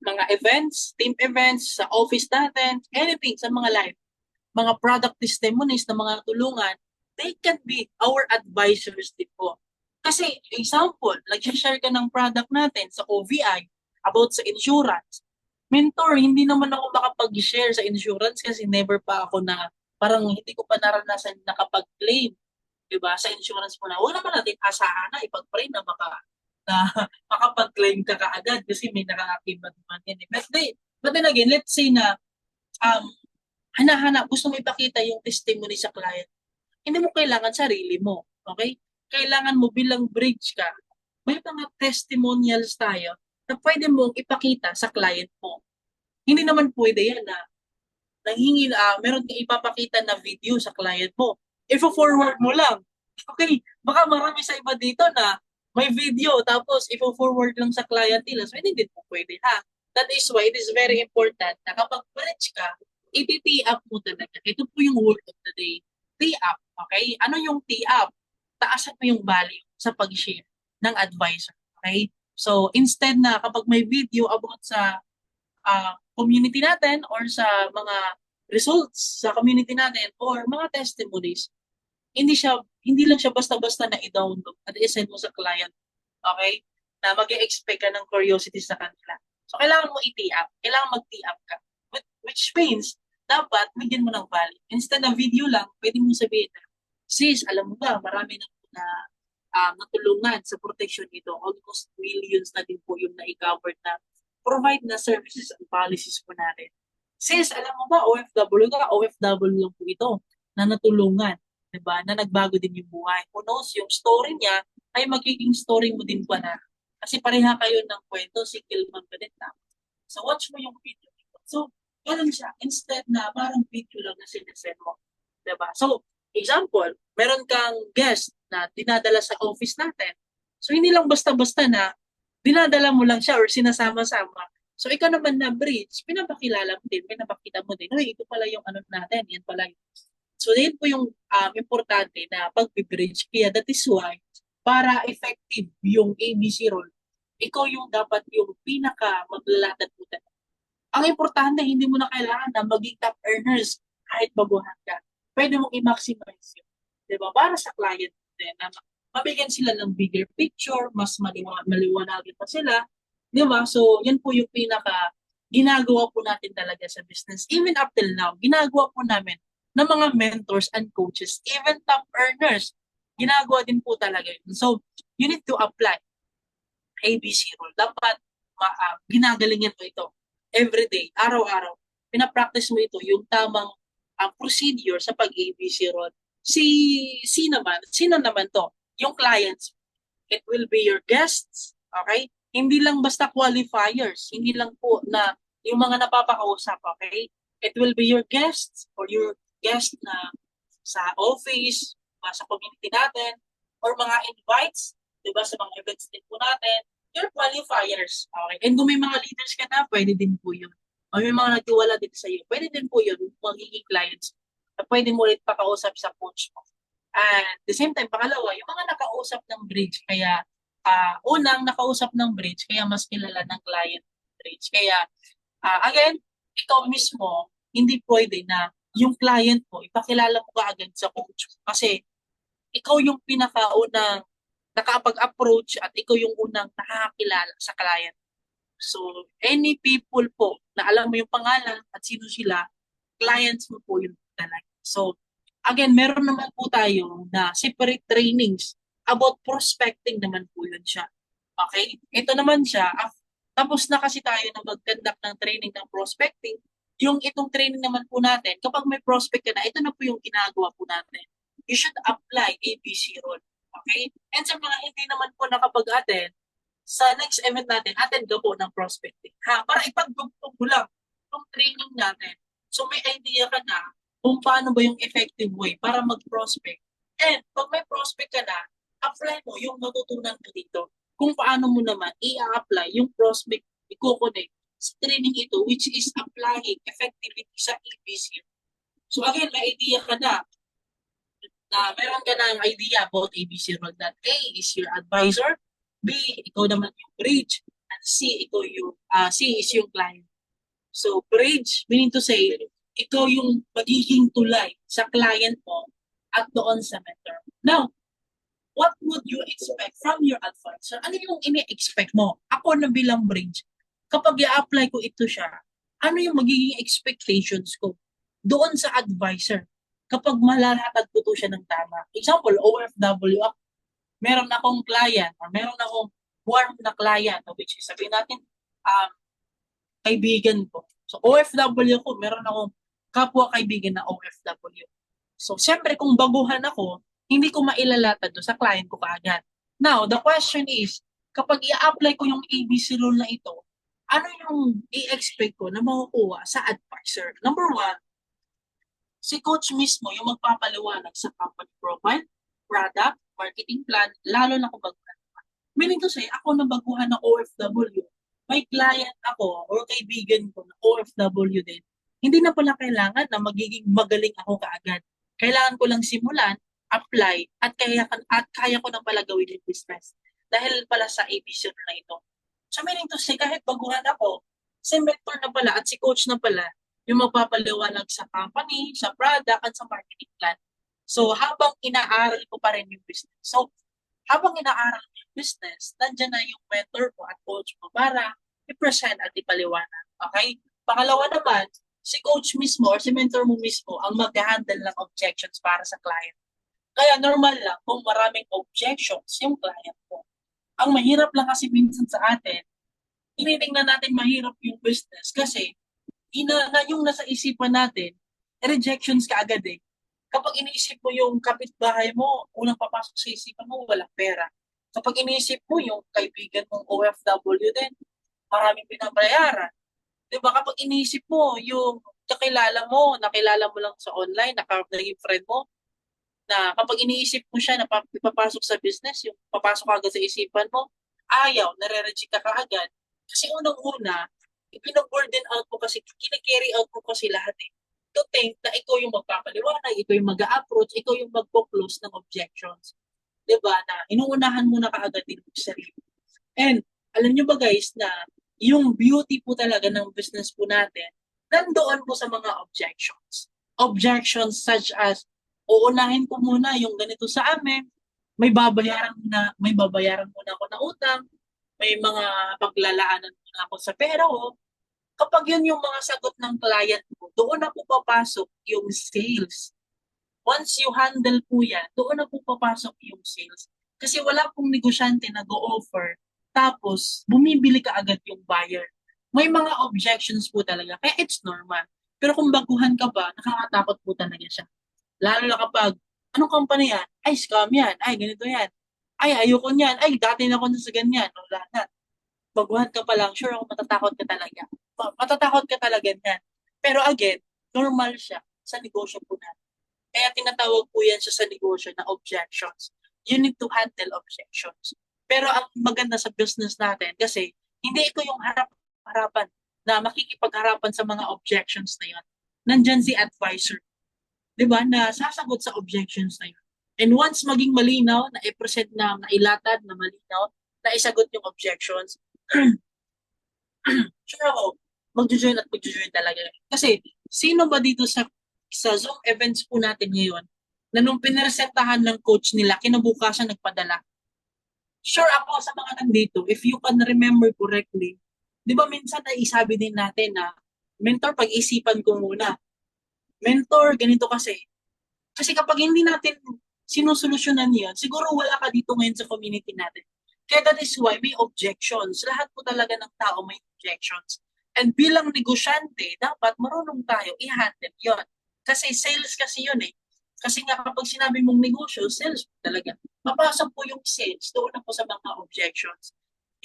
mga events, team events, sa office natin, anything, sa mga live, mga product testimonies na mga tulungan, they can be our advisors din po. Kasi, example, nag-share ka ng product natin sa OVI about sa insurance. Mentor, hindi naman ako makapag-share sa insurance kasi never pa ako na, parang hindi ko pa naranasan nakapag-claim, diba, sa insurance mo na. Wala naman natin asahan na ipag-pray na na makapag-claim ka kaagad kasi may nakaka-active naman yan. But then again, let's say na um, gusto mo ipakita yung testimony sa client. Hindi mo kailangan sarili mo. Okay? Kailangan mo bilang bridge ka. May mga testimonials tayo na pwede mong ipakita sa client mo. Hindi naman pwede yan na meron kang ipapakita na video sa client mo. I-forward mo lang. Okay, baka marami sa iba dito na may video tapos i-forward lang sa client nila. So, hindi din po pwede ha. That is why it is very important na kapag bridge ka, i-tee up mo talaga. Ito po yung word of the day. Tee up. Okay? Ano yung tee up? Taasan mo yung value sa pag-share ng advisor. Okay? So, instead na kapag may video about sa community natin or sa mga results sa community natin or mga testimonies, hindi lang siya basta-basta na i-download at i-send mo sa client. Okay? Na mag-expect ka ng curiosity sa kanila. So, kailangan mo i-tee up. Kailangan mag-tee up ka. Which means, dapat bigyan mo ng value. Instead ng video lang, pwede mo sabihin na, sis, alam mo ba, marami na natulungan sa protection nito. Almost millions na din po yung na-cover na provide na services and policies po natin. Sis, alam mo ba, OFW lang po ito na natulungan, diba? Na nagbago din yung buhay. Who knows, yung story niya ay magiging story mo din pa na. Kasi pareha kayo ng kwento, single man ka din na. So, watch mo yung video nito. So, ganun siya. Instead na parang video lang na sinesend mo. Diba? So, example, meron kang guest na dinadala sa office natin. So, hindi lang basta-basta na dinadala mo lang siya or sinasama-sama. So, ikaw naman na bridge, pinapakilala mo din, pinapakita mo din, ay, ito pala yung ano natin, yan pala yung. So, yun po yung importante na pag-bridge. Kaya that is why, para effective yung ABC role, ikaw yung dapat yung pinaka-maglalatad mo talaga. Ang importante, hindi mo na kailangan na maging top earners kahit baguhan ka. Pwede mong i-maximize yun. Diba? Para sa client din, na mabigyan sila ng bigger picture, mas maliwanagin pa sila. Diba? So, yan po yung ginagawa po natin talaga sa business. Even up till now, ginagawa po namin ng mga mentors and coaches, even top earners, ginagawa din po talaga yun. So, you need to apply ABC rule. Dapat ginagalingan mo ito everyday, araw-araw. Pinapractice mo ito, yung tamang procedure sa pag-ABC rule. Sino naman to? Yung clients. It will be your guests, okay? Hindi lang basta qualifiers, hindi lang po na yung mga napapakausap, okay? It will be your guests or your guest na sa office, sa community natin, or mga invites, di ba, sa mga events din po natin, your qualifiers, okay? And kung may mga leaders ka na, pwede din po yun. O may mga nagtiwala din sa iyo, pwede din po yun, magiging clients, na pwede mo ulit pakausap sa coach mo. And at the same time, pangalawa, yung mga nakausap ng bridge, kaya unang nakausap ng bridge, kaya mas kilala ng client bridge. Kaya, again, ikaw mismo, hindi pwede na yung client mo, ipakilala mo kaagad sa coach. Kasi, ikaw yung pinakaunang nakapag-approach at ikaw yung unang nakakakilala sa client. So, any people po na alam mo yung pangalan at sino sila, clients mo po yun talaga. So, again, meron naman po tayo na separate trainings about prospecting naman po yun siya. Okay? Ito naman siya, tapos na kasi tayo na mag-conduct ng training ng prospecting, yung itong training naman po natin, kapag may prospect ka na, ito na po yung ginagawa po natin. You should apply ABC role. Okay? And sa mga hindi naman po nakapag-attend, sa next event natin, attend ka po ng prospecting. Ha? Para ipagdugtong mo lang yung training natin. So may idea ka na kung paano ba yung effective way para mag-prospect. And pag may prospect ka na, apply mo yung matutunan mo dito. Kung paano mo naman i-apply yung prospect, i-connect sa training ito, which is applying effectively sa ABC. So again, may idea ka na meron ka ng idea about ABC role that A is your advisor, B, ikaw naman yung bridge, and C, C is yung client. So, bridge, meaning to say, ikaw yung magiging tulay sa client mo at doon sa mentor. Now, what would you expect from your advisor? Ano yung ini-expect mo? Ako na bilang bridge, kapag i-apply ko ito siya, ano yung magiging expectations ko doon sa advisor kapag malalatag ko to siya ng tama? Example, OFW ako. Meron akong client or meron akong warm na client, which is sabihin natin, kaibigan ko. So, OFW ko, meron akong kapwa kaibigan na OFW. So, siyempre, kung baguhan ako, hindi ko mailalatag doon sa client ko kaagad. Now, the question is, kapag i-apply ko yung ABC rule na ito, ano yung i-expect ko na makukuha sa advisor? Number one, si coach mismo yung magpapaliwanag sa company profile, product, marketing plan, lalo na kung baguhan. Meaning to say, ako na baguhan na OFW, may client ako or kaibigan ko na OFW din, hindi na pala kailangan na magiging magaling ako kaagad. Kailangan ko lang simulan, apply, at kaya ko na pala gawin yung business. Dahil pala sa ABC na ito. So meaning to say, kahit baguhan ako, si mentor na pala at si coach na pala yung magpapaliwanag sa company, sa product, at sa marketing plan. So habang inaaral ko pa rin yung business. So habang inaaral mo yung business, nandiyan na yung mentor mo at coach mo para i-present at ipaliwanag. Okay? Pangalawa naman, si coach mismo or si mentor mo mismo ang mag-handle ng objections para sa client. Kaya normal lang kung maraming objections yung client mo. Ang mahirap lang kasi minsan sa atin, tinitingnan natin mahirap yung business kasi yung nasa isipan natin, rejections ka agad eh. Kapag iniisip mo yung kapitbahay mo, unang papasok sa isipan mo, walang pera. Kapag iniisip mo yung kaibigan mong OFW din, maraming pinabayaran. Diba? Kapag iniisip mo yung nakilala mo lang sa online, naging friend mo, na kapag iniisip mo siya na ipapasok sa business, yung papasok agad sa isipan mo, ayaw, nare-reject ka kaagad. Kasi unang-una, ipino-burden out mo kasi, kine-carry out mo kasi lahat eh. To think na ikaw yung magpapaliwanag, ikaw yung mag-a-approach, ikaw yung mag-close ng objections. Diba? Na inuunahan mo na kaagad din yung sarili. And alam nyo ba guys na yung beauty po talaga ng business po natin, nandoon po sa mga objections. Objections such as, uunahin ko muna yung ganito sa amin, may babayaran muna ako na utang, may mga paglalaanan muna ako sa pera ko. Kapag yun yung mga sagot ng client mo, doon na po papasok yung sales. Once you handle po yan, doon na po papasok yung sales. Kasi wala pong negosyante na go-offer, tapos bumibili ka agad yung buyer. May mga objections po talaga, kaya it's normal. Pero kung baguhan ka ba, nakakatakot po talaga siya. Lalo na kapag, anong company yan? Ay, scam yan. Ay, ganito yan. Ay, ayoko niyan. Ay, dati na ako sa ganyan. Wala na. Baguhan ka pa lang, sure ako matatakot ka talaga. Matatakot ka talaga niyan. Pero again, normal siya sa negosyo po natin. Kaya tinatawag po yan siya sa negosyo na objections. You need to handle objections. Pero ang maganda sa business natin, kasi hindi ikaw yung harapan na makikipagharapan sa mga objections na yun. Nandyan si advisor. Diba? Na sasagot sa objections na yun. And once maging malinaw, na i-present na ilatad na malinaw, na isagot yung objections, sure ako, mag-join talaga. Kasi, sino ba dito sa Zoom events po natin ngayon, na nung pinresentahan ng coach nila, kinabukasan nagpadala? Sure ako sa mga nandito, if you can remember correctly, Di ba minsan ay isabi din natin na, mentor, pag-isipan ko muna. Mentor, ganito kasi. Kasi kapag hindi natin sinusolusyonan yan, siguro wala ka dito ngayon sa community natin. Kaya that is why may objections. Lahat po talaga ng tao may objections. And bilang negosyante, dapat marunong tayo i-handle yon. Kasi sales kasi yun eh. Kasi nga kapag sinabi mong negosyo, sales talaga. Papasok po yung sales doon na po sa mga objections.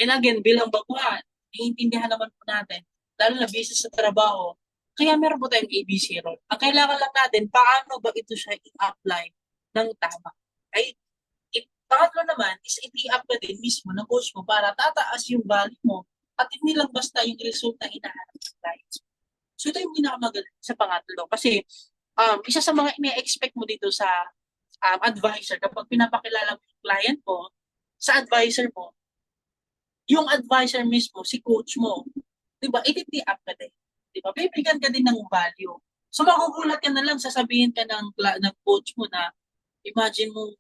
And again, bilang baguhan, iintindihan naman po natin, lalo na busy sa trabaho, kaya meron po tayong ABC role. Ang kailangan lang natin, paano ba ito siya i-apply ng tama. Okay? Pangatlo naman is i-up ka din mismo ng coach mo para tataas yung value mo at hindi lang basta yung result na hinahanap ng clients. So ito yung pinakamagaling sa pangatlo. Kasi isa sa mga ine-expect mo dito sa advisor, kapag pinapakilala mo yung client mo, sa advisor mo, yung advisor mismo, si coach mo, di ba, i-up ka din. Di ba? Bibigyan ka din ng value. So magugulat ka na lang, sasabihin ka ng coach mo na, imagine mo,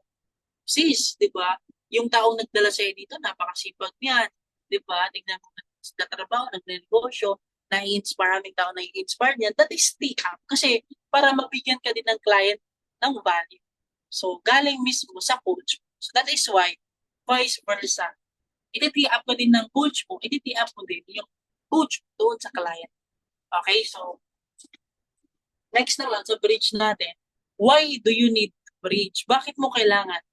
sis, di ba? Yung taong nagdala sa'yo dito, napakasipag niyan. Di ba? Tignan mo na trabaho, nagnegosyo, na-inspire, aming tao na-inspire niyan. That is up. Kasi para mabigyan ka din ng client ng value. So, galing mismo sa coach. So, that is why, vice versa. Iti-up ko din ng coach mo, iti-up mo din yung coach doon sa client. Okay? So, next naman sa bridge natin, why do you need bridge? Bakit mo kailangan?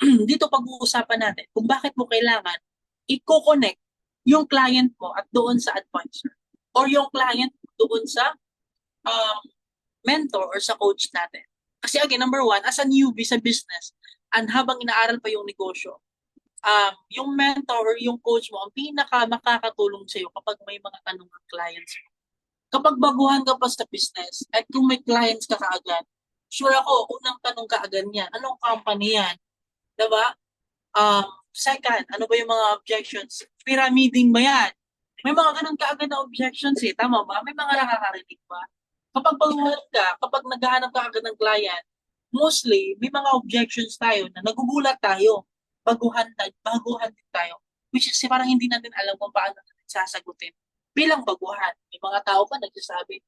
Dito pag-uusapan natin kung bakit mo kailangan i-connect yung client mo at doon sa advisor or yung client doon sa mentor or sa coach natin. Kasi again, number one, as a newbie sa business, and habang inaaral pa yung negosyo, yung mentor or yung coach mo, ang pinaka makakatulong sa'yo kapag may mga tanong ng clients mo. Kapag baguhan ka pa sa business, at kung may clients ka kaagad, sure ako, unang tanong ka agad niyan, anong company yan? Diba? Second, ano ba yung mga objections? Pyramiding ba yan? May mga ganun kaagad na objections eh. Tama ba? May mga nakakarinig ba? Kapag baguhan ka, kapag naghahanap ka agad ng client, mostly, may mga objections tayo na nagugulat tayo. Baguhan din tayo. Which is parang hindi natin alam kung paano natin sasagutin. Bilang baguhan, may mga tao pa nagsasabi,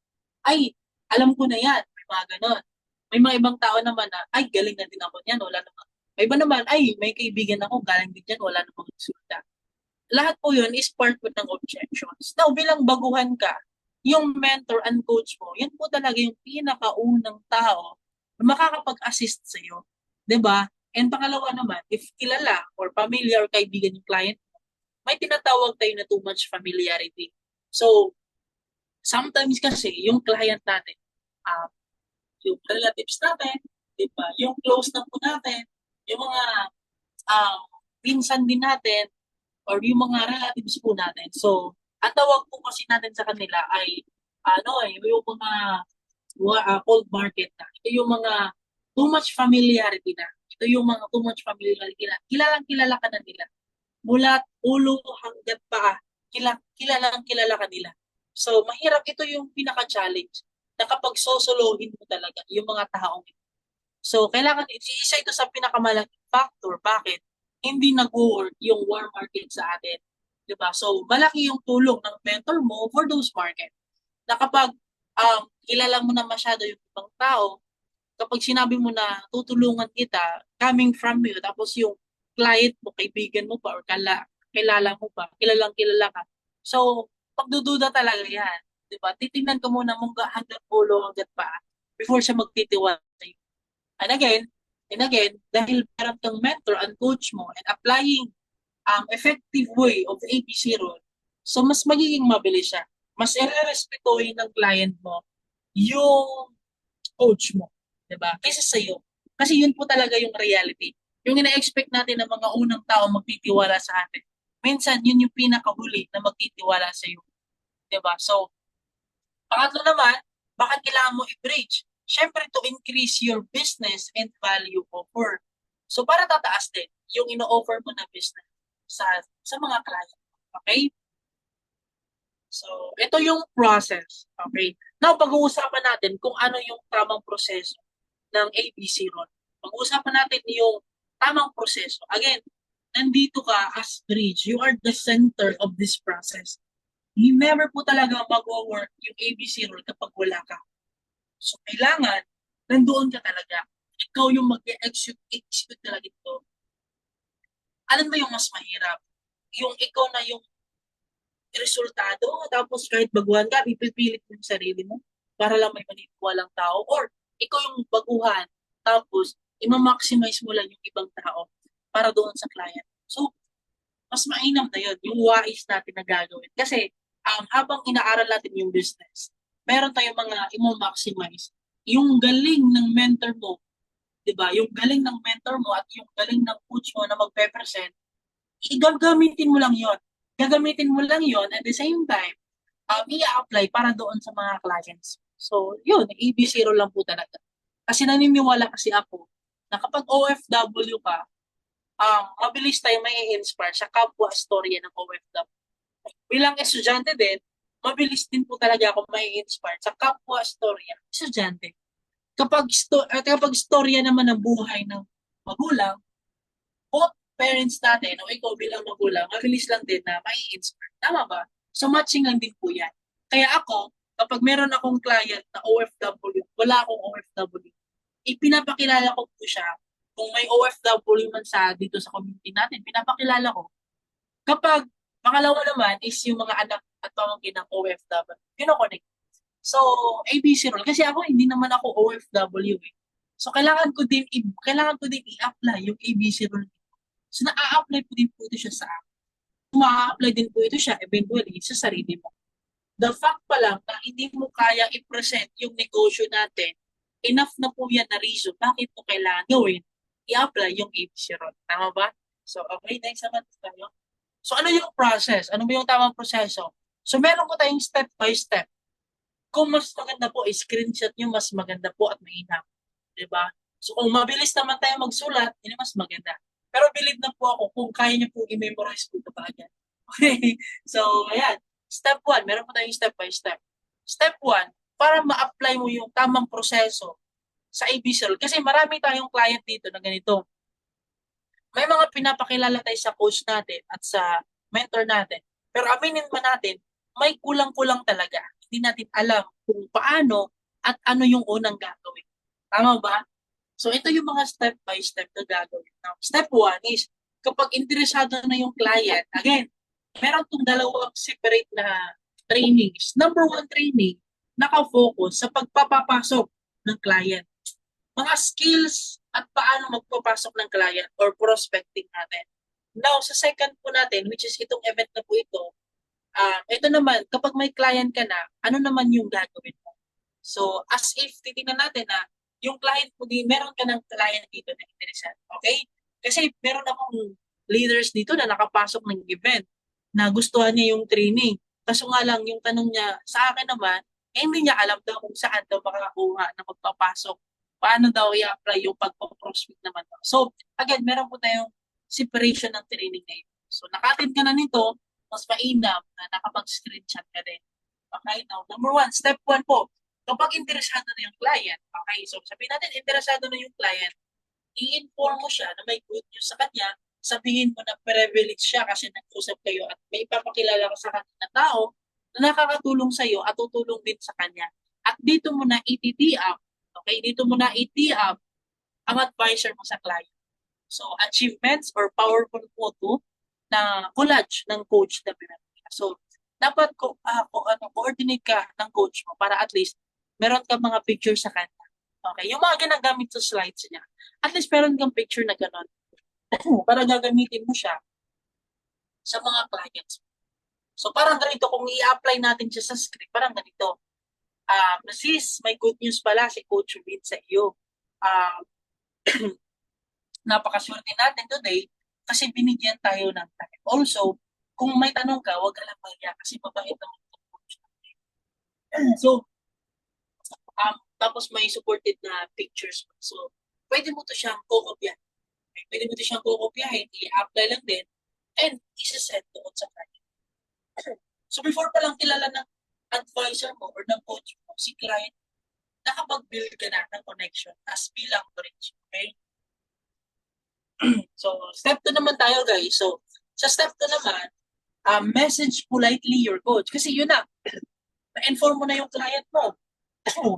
ay, alam ko na yan. May mga ganon. May mga ibang tao naman na, ay, galing na din ako yan. Wala naman. May iba naman, ay, may kaibigan ako, galing din dyan, wala namang resulta. Lahat po yun is part po ng objections. Now, bilang baguhan ka, yung mentor and coach mo, yan po talaga yung pinakaunang tao na makakapag-assist sa iyo. 'Di ba? And pangalawa naman, if kilala or familiar or kaibigan yung client mo, may tinatawag tayo na too much familiarity. So, sometimes kasi yung client natin, yung relatives natin, 'di ba? Yung close na po natin, yung mga pinsan din natin, or yung mga relatives po natin. So, ang tawag po kasi natin sa kanila ay yung mga cold market na. Ito yung mga too much familiarity na. Ito yung mga too much familiarity na. Kilala ka na nila. Mula ulo hanggat paa, kilala ka nila. So, mahirap ito yung pinaka-challenge na kapag sosolohin mo talaga yung mga taong ito. So, kailangan, isa ito sa pinakamalaking factor. Bakit? Hindi nag-work yung warm market sa atin. Diba? So, malaki yung tulong ng mentor mo for those market. Na kapag kilala mo na masyado yung ibang tao, kapag sinabi mo na tutulungan kita, coming from you, tapos yung client mo, kaibigan mo pa, or kilala mo pa, kilala ka. So, pagdududa talaga yan. Diba? Titingnan ka muna mong hanggang ulo, hanggang pa, before siya magtitiwala sa'yo. And again, dahil meron kang mentor and coach mo and applying effective way of ABC role, so mas magiging mabilis siya. Mas i-respetuhin ng client mo yung coach mo, 'di ba? Kaysa sa iyo. Kasi yun po talaga yung reality. Yung ina-expect natin ng mga unang tao magtitiwala sa atin. Minsan, yun yung pinakahuli na magtitiwala sa iyo. 'Di ba? So, pangatlo naman, bakit kailangan mo i-bridge? Siyempre, to increase your business and value offer. So, para tataas din yung ino-offer mo na business sa mga client. Okay? So, ito yung process. Okay? Now, pag-uusapan natin kung ano yung tamang proseso ng ABC role. Pag-uusapan natin yung tamang proseso. Again, nandito ka as bridge. You are the center of this process. never po talaga mag-work yung ABC rule kapag wala ka. So, kailangan, nandoon ka talaga. Ikaw yung mag-execute talaga ito. Alam mo yung mas mahirap? Yung ikaw na yung resultado, tapos kahit baguhan ka, ipipilit mo yung sarili mo para lang may maniniwalang tao. Or, ikaw yung baguhan, tapos, ima-maximize mo lang yung ibang tao para doon sa client. So, mas mainam na yun, yung wais natin na gagawin. Kasi, habang inaaral natin yung business, meron tayong mga i-maximize. Yung galing ng mentor mo, di ba? Yung galing ng mentor mo at yung galing ng coach mo na magpe-present, igagamitin mo lang yon. Gagamitin mo lang yon at the same time, i-apply para doon sa mga clients. So, yun, AB0 lang po talaga. Kasi naniniwala kasi ako na kapag OFW ka, mabilis tayo may inspire sa kapwa storya ng OFW. Bilang estudyante din, mabilis din po talaga ako may inspire sa kapwa storya estudyante. Kapag storya naman ng buhay ng magulang, both parents natin o ikaw bilang magulang, mabilis lang din na may inspire. Tama ba? So matching lang din po yan. Kaya ako, kapag meron akong client na OFW, wala akong OFW, ipinapakilala ko po siya. Kung may OFW man dito sa community natin, pinapakilala ko. Kapag pangalawa naman is yung mga anak at pamangkin ng OFW, kinoconnect. So, ABC rule. Kasi ako, hindi naman ako OFW eh. So, kailangan ko din i-apply yung ABC rule. So, na-apply po din po ito siya sa akin. Ma-apply din po ito siya eventually sa sarili mo. The fact pa lang na hindi mo kaya i-present yung negosyo natin, enough na po yan na reason bakit mo kailangan gawin, i-apply yung ABC rule. Tama ba? So, okay, next naman tayo. So, ano yung process? Ano ba yung tamang proseso? So, meron ko tayong step by step. Kung mas maganda po, screenshot nyo, mas maganda po at mainam. Diba? So, kung mabilis naman tayo magsulat, yun mas maganda. Pero believe na po ako kung kaya nyo po i-memorize po ito bagay. Okay? So, ayan. Step 1, meron po tayong step by step. Step 1, para ma-apply mo yung tamang proseso sa ABCL. Kasi marami tayong client dito na ganito. May mga pinapakilala tayo sa coach natin at sa mentor natin. Pero aminin man natin, may kulang-kulang talaga. Hindi natin alam kung paano at ano yung unang gagawin. Tama ba? So ito yung mga step by step na gagawin. Now, step 1 is kapag interesado na yung client, again, meron itong dalawang separate na trainings. Number 1 training, nakafocus sa pagpapapasok ng client. Mga skills at paano magpapasok ng client or prospecting natin. Now, sa second po natin, which is itong event na po ito naman, kapag may client ka na, ano naman yung gagawin mo? So, as if titingnan natin na yung client mo, meron ka ng client dito na interesado. Okay? Kasi meron akong leaders dito na nakapasok ng event na gustuhan niya yung training. Kaso nga lang, yung tanong niya sa akin naman, hindi niya alam daw kung saan daw makakakuha na magpapasok. Paano daw i-apply yung pagpo-prospect naman daw. So, again, meron po tayong separation ng training na ito. So, nakatin ka na nito, mas mainam na nakapag-screenshot ka din. Okay, now, number 1, step 1 po, kapag interesado na yung client, okay, so sabihin natin, interesado na yung client, i-inform mo siya na may good news sa kanya, sabihin mo na privilege siya kasi nag-usap kayo at may ipapakilala ka sa kanya na tao na nakakatulong sa iyo at tutulong din sa kanya. At dito mo na i-tee up, okay, dito mo na i-tee up ang advisor mo sa client. So, achievements or powerful photo na collage ng coach na pinapakita. So, dapat coordinate ka ng coach mo para at least meron kang mga picture sa kanya. Okay, yung mga ginagamit sa slides niya, at least meron kang picture na gano'n para gagamitin mo siya sa mga clients. So, parang ganito, kung i-apply natin siya sa script, parang ganito. Sis, may good news pala si Coach Vin sa iyo. Napakaswerte natin today kasi binigyan tayo ng time. Also, kung may tanong ka, huwag ka lang mahiya kasi mabait naman itong coach natin. So, tapos may supported na pictures. So, pwede mo to siyang kokopyahin. Pwede mo to siyang kokopyahin, i-apply lang din, and isa-send doon sa kanya. So, before pa lang kilala ng advisor mo or ng coach mo, si client, nakapag-build ka na ng connection as bilang bridge. Okay? So, step 2 naman tayo, guys. So, sa step 2 naman, message politely your coach. Kasi yun na-inform mo na yung client mo.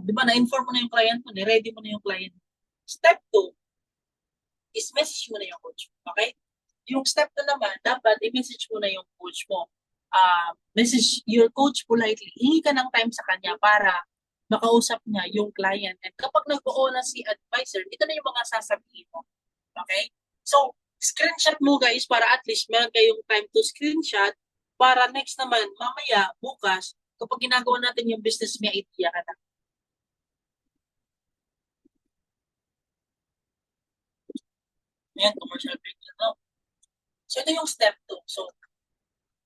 Di ba, na-inform mo na yung client mo, ni-ready mo na yung client mo. Step 2 is message mo na yung coach mo. Okay? Yung step 2 naman, dapat i-message mo na yung coach mo. Message your coach politely. Hingi ka ng time sa kanya para makausap niya yung client. And kapag nag-oo na si advisor, ito na yung mga sasabihin mo. Okay? So, screenshot mo guys para at least meron kayong time to screenshot para next naman, mamaya, bukas, kapag ginagawa natin yung business, may idea ka na. Ayan, commercial break na, no? So, ito yung step 2. So,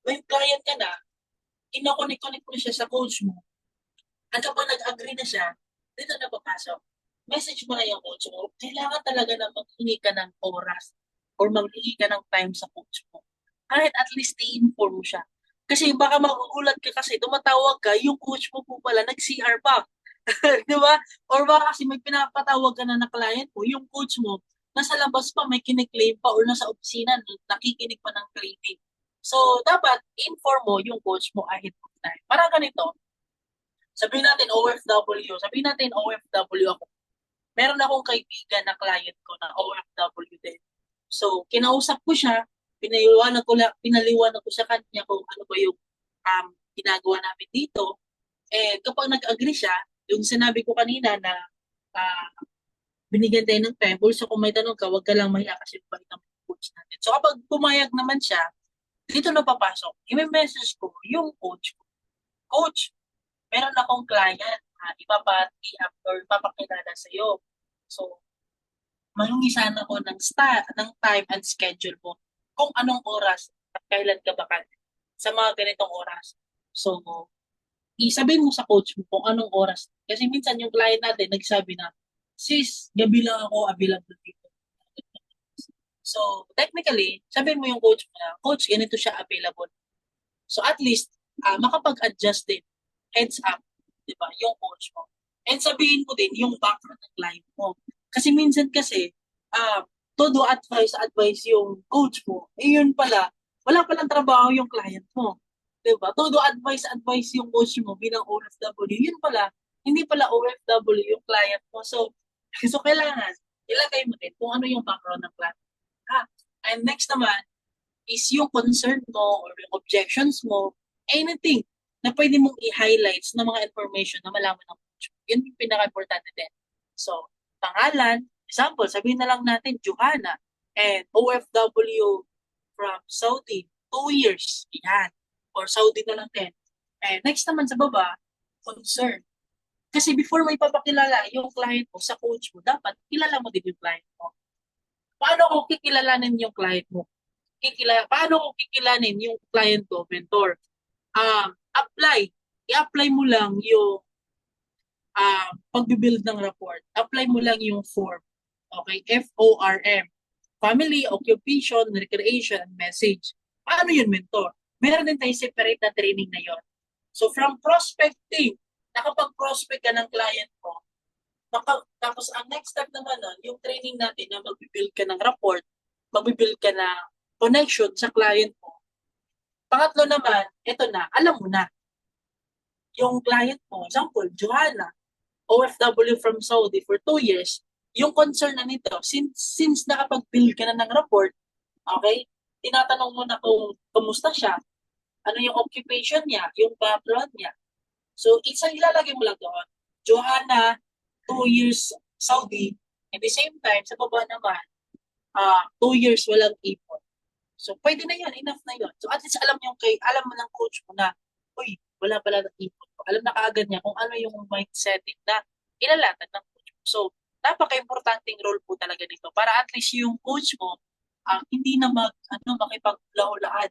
may client ka na, ino-connect mo siya sa coach mo. At kapag nag-agree na siya, dito na papasok. Message mo na yung coach mo. Kailangan talaga na maghingi ka ng oras or maghingi ka ng time sa coach mo. Kahit at least i-inform mo siya. Kasi baka magugulat ka kasi tumatawag ka, yung coach mo po pala nag-CR pa. Di ba? Or baka kasi may pinapatawag ka na client mo, yung coach mo, nasa labas pa, may kiniklaim pa or nasa opisina, nakikinig pa ng claiming. So, dapat inform mo yung coach mo ahead of time. Para ganito, sabihin natin OFW ako. Meron akong kaibigan na client ko na OFW din. So, kinausap ko siya, pinaliwanag ko sa kanya kung ano ba yung ginagawa namin dito. Eh, kapag nag-agree siya, yung sinabi ko kanina na binigyan tayo ng time, also kung may tanong ka, huwag ka lang mahiya kasi balik ng coach natin. So, kapag pumayag naman siya, dito na papasok, i-message ko yung coach ko. Coach, meron akong client, ipapati-up or ipapakilala sa iyo. So, mahingi sana ko ng time and schedule mo kung anong oras at kailan ka bakante sa mga ganitong oras. So, isabihin mo sa coach mo kung anong oras. Kasi minsan yung client natin nagsabi na, sis, gabi lang ako available dito. So, technically, sabihin mo yung coach mo na, coach, ganito siya available. So, at least, makapag-adjust din, heads up, di ba, yung coach mo. And sabihin mo din yung background ng client mo. Kasi minsan kasi, todo advice yung coach mo, yun pala, wala palang trabaho yung client mo. Di ba? Todo advice yung coach mo bilang OFW, yun pala, hindi pala OFW yung client mo. So kailangan, ilagay mo din kung ano yung background ng client. And next naman, is yung concern mo or yung objections mo, anything na pwede mong i-highlights na mga information na malaman ng coach mo. Yun yung pinaka-importante din. So, pangalan, example, sabihin na lang natin, Johanna, and OFW from Saudi, 2 years. Yan. Or Saudi na lang din. And next naman sa baba, concern. Kasi before may papakilala yung client mo sa coach mo, dapat kilala mo din yung client mo. Paano ko kikilalanin yung client mo? Paano ko kikilanin yung client ko, mentor? Apply. I-apply mo lang yung pag-build ng report. Apply mo lang yung form. Okay? FORM. Family, occupation, recreation, and message. Paano yun, mentor? Meron din tayo separate na training na yon. So from prospecting, nakapag-prospect ka ng client mo, tapos ang next step naman nun, yung training natin na mag-build ka ng report, mag-build ka ng connection sa client mo. Pangatlo naman, ito na, alam mo na. Yung client mo, example, Johanna, OFW from Saudi for 2 years, yung concern na nito, since nakapag-build ka na ng report, okay, tinatanong mo na kung kumusta siya, ano yung occupation niya, yung background niya. So, isang ilalagay mo lang doon. Johanna, 2 years Saudi, at the same time, sa baba naman, 2 years walang ipon. So, pwede na yun, enough na yun. So, at least alam mo ng coach mo na, uy, wala pala ng ipon. Alam na kaagad niya kung ano yung mindsetting na ilalatag ng coach mo. So, napaka-importanting role po talaga nito para at least yung coach mo, hindi na makipaghula-hulaan.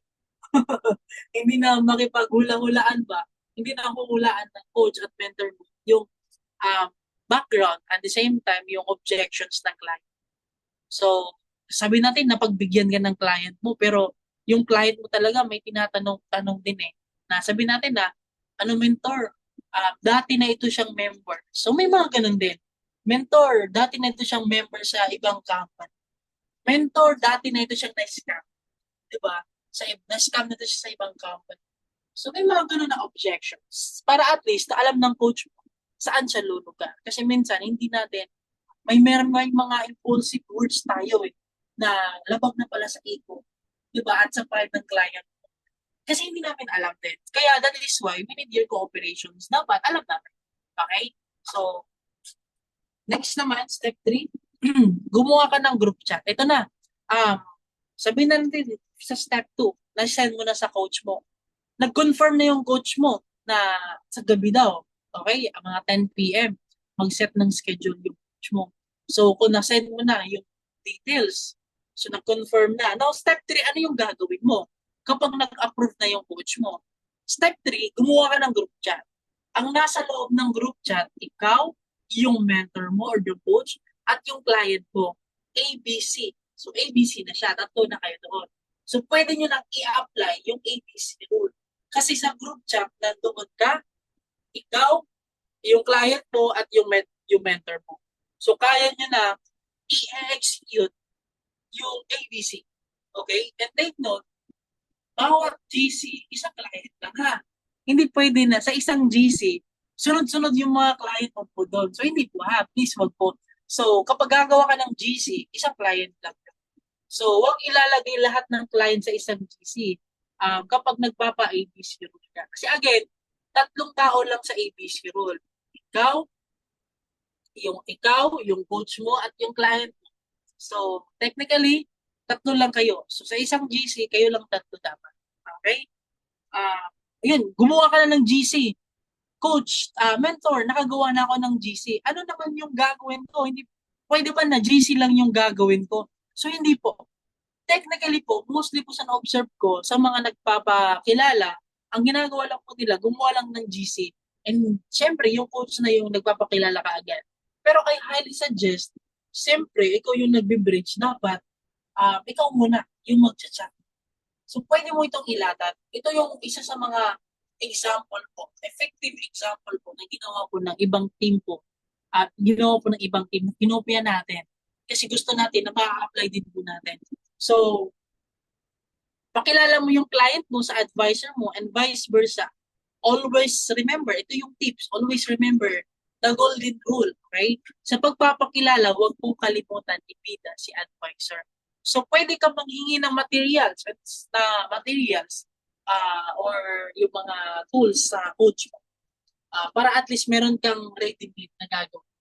Hindi na makipaghula-hulaan ba? Hindi na huhulaan ng coach at mentor mo yung background at the same time yung objections ng client. So, sabi natin na pagbigyan ka ng client mo pero yung client mo talaga may tinatanong din na sabi natin na mentor, dati na ito siyang member. So, may mga ganun din. Mentor, dati na ito siyang member sa ibang company. Mentor, dati na ito siyang na-scam. Diba? na-scam na to siya sa ibang company. So may mga ganun na objections. Para at least na alam ng coach mo saan siya lulugar. Kasi minsan hindi natin, may mga impulsive words tayo na labag na pala sa ego. Diba? At sa pride ng client. Kasi hindi namin alam din. Kaya that is why we need your cooperations. Dapat alam namin. Okay? So, next naman, step 3. Gumawa ka ng group chat. Ito na. Sabihin na natin sa step 2, na-send mo na sa coach mo. Nag-confirm na yung coach mo na sa gabi daw. Okay? Mga 10 p.m. Mag-set ng schedule yung coach mo. So, kung na-send mo na yung details, so nag-confirm na. Now, step 3, ano yung gagawin mo? Kapag nag-approve na yung coach mo. Step 3, gumawa ka ng group chat. Ang nasa loob ng group chat, ikaw, yung mentor mo or the coach, at yung client mo, ABC. So, ABC na siya. Tatlo na kayo doon. So, pwede nyo nang i-apply yung ABC rule. Kasi sa group chat, nandoon ka, ikaw, yung client mo, at yung mentor mo. So, kaya nyo na i-execute yung ABC. Okay? And take note, bawat GC, isang client lang ha. Hindi pwede na sa isang GC, sunod-sunod yung mga client mo po doon. So, hindi po ha. Please wag po. So, kapag gagawa ka ng GC, isang client lang. So, wag ilalagay lahat ng client sa isang GC kapag nagpapa-ABC rule ka. Kasi again, 3 tao lang sa ABC rule. Ikaw, yung coach mo, at yung client mo. So, technically, 3 lang kayo. So, sa isang GC, kayo lang 3 dapat. Okay? Ayun, gumawa ka na ng GC. Coach, mentor, nakagawa na ako ng GC. Ano naman yung gagawin ko? Hindi, pwede ba na GC lang yung gagawin ko? So, hindi po. Technically po, mostly po sa na-observe ko, sa mga nagpapakilala, ang ginagawa lang po nila, gumawa lang ng GC. And syempre, yung coach na yung nagpapakilala ka agad. Pero I highly suggest, syempre, ikaw yung nagbe-bridge, dapat ikaw muna yung mag-chat. So, pwede mo itong ilatat. Ito yung isa sa mga example po, effective example po na ginawa po ng ibang team po. At ginawa po ng ibang team, kinopya natin. Kasi gusto natin na ma-apply din po natin. So, pakilala mo yung client mo sa advisor mo and vice versa. Always remember, ito yung tips, always remember the golden rule, okay? Sa pagpapakilala, huwag mong kalimutan ibida si advisor. So, pwede ka manghingi ng materials or yung mga tools sa coach mo para at least meron kang ready-made na gagawin.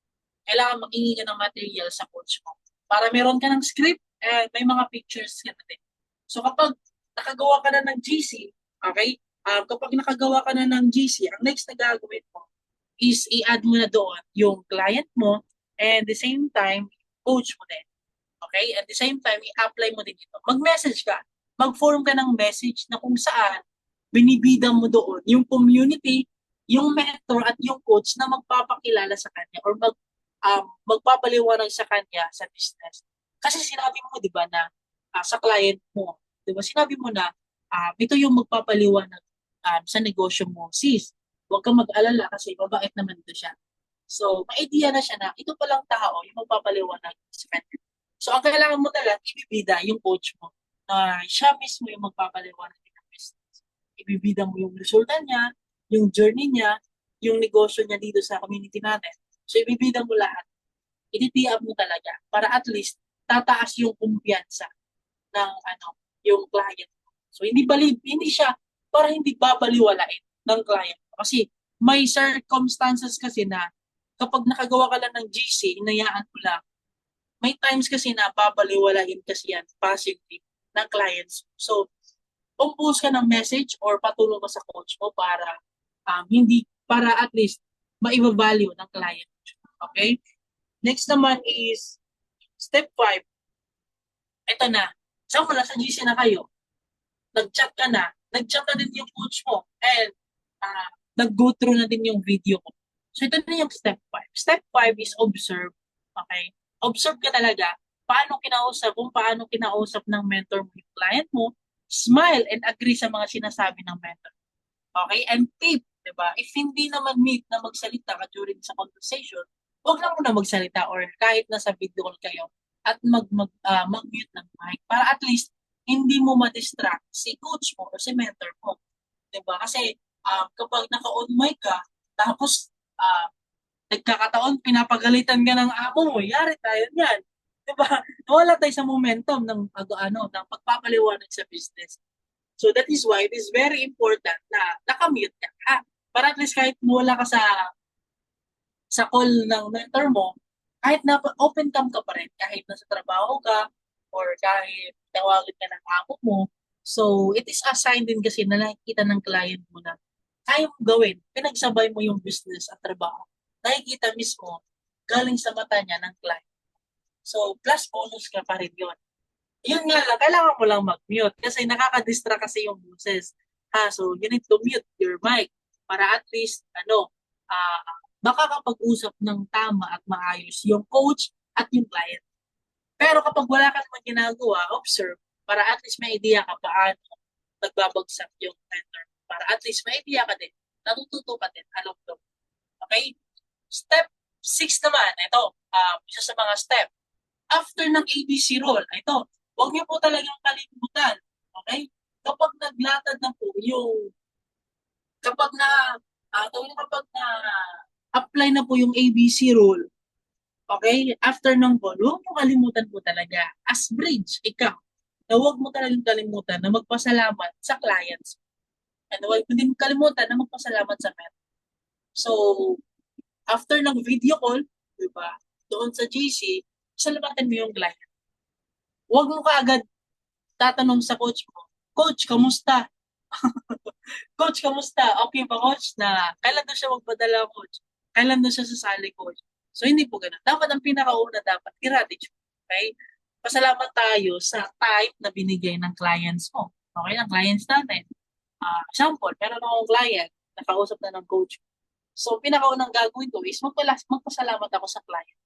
Kailangan manghingi ka ng material sa coach mo para meron ka ng script and may mga pictures ka na din. So, kapag nakagawa ka na ng GC, okay? Kapag nakagawa ka na ng GC, ang next na gagawin mo is i-add mo na doon yung client mo and the same time, coach mo din. Okay? At the same time, i-apply mo din ito. Mag-message ka. Mag-form ka ng message na kung saan binibida mo doon yung community, yung mentor at yung coach na magpapakilala sa kanya or magpapaliwanag sa kanya sa business. Kasi sinabi mo, di ba, na sa client mo, di ba, sinabi mo na ito yung magpapaliwanag sa negosyo mo. Sis, huwag kang mag-alala kasi mabait naman ito siya. So, may idea na siya na ito palang tao yung magpapaliwanag sa kanya. So, ang kailangan mo na lang, ibibida yung coach mo na siya mismo yung magpapaliwanag ng business. Ibibida mo yung resulta niya, yung journey niya, yung negosyo niya dito sa community natin. So, ibibida mo lahat. I-tee-up mo talaga para at least tataas yung kumpiyansa ng yung client. So, hindi siya para hindi babaliwalain ng client. Kasi may circumstances kasi na kapag nakagawa ka lang ng GC, inayaan mo lang, may times kasi na babaliwalain kasi yan passively ng clients. So, compose ka ng message or patulong ka sa coach mo para para at least maiba-value ng client. Okay? Next naman is step 5. Ito na. Saan mo na sa GC na kayo? Nag-chat ka na. Nag-chat na din yung coach mo. And nag-go through na din yung video ko. So, ito na yung step 5. Step 5 is observe. Okay? Observe ka talaga kung paano kinausap ng mentor mo yung client mo, smile and agree sa mga sinasabi ng mentor. Okay? And tip, diba? If hindi naman meet na magsalita ka during sa conversation, huwag lang muna magsalita or kahit nasa video call kayo at mag-mute ng mic para at least hindi mo ma-distract si coach mo or si mentor mo. Diba? Kasi kapag naka-on mic ka, tapos nagkakataon, pinapagalitan ka ng amo mo, yari tayo niyan. Diba? Nawala tayo sa momentum ng pagpapaliwanag sa business. So that is why it is very important na nakamute ka. Para at least kahit wala ka sa call ng mentor mo, kahit na open cam ka pa rin, kahit nasa trabaho ka, or kahit tawagin ka ng amo mo. So, it is a sign din kasi na nakikita ng client mo na kaya mo gawin, pinagsabay mo yung business at trabaho. Nakikita mismo, galing sa mata niya ng client. So, plus bonus ka pa rin yun. Yun nga lang, kailangan mo lang mag-mute kasi nakaka-distract kasi yung boses. So you need to mute your mic para at least, makakapag-usap ng tama at maayos yung coach at yung client. Pero kapag wala ka naman ginagawa, observe, para at least may idea ka paano nagbabagsak yung mentor. Para at least may idea ka din, natututo ka din, along the way. Okay? Step 6 naman, ito, isa sa mga step. After ng ABC rule, ito, huwag niyo po talagang kalimutan. Okay? Kapag naglatad na po yung, kapag na apply na po yung ABC rule, okay? After ng call, huwag mo kalimutan po talaga, as bridge, ikaw, na huwag mo talagang kalimutan na magpasalamat sa clients. And huwag mo din kalimutan na magpasalamat sa mentor. So, after ng video call, diba, doon sa GC, salamatan mo yung client. Huwag mo kaagad tatanong sa coach mo, Coach, kamusta? Coach, kamusta? Okay ba, coach? Na kailan daw siya magpadala, coach? Kailan daw siya sasali, coach? So, hindi po ganun. Dapat ang pinakauna dapat, gratitude. Okay? Pasalamat tayo sa time na binigay ng clients mo. Okay? Ng clients natin. Example, meron akong client, nakausap na ng coach. So, pinakaunang gagawin ko is magpasalamat ako sa client.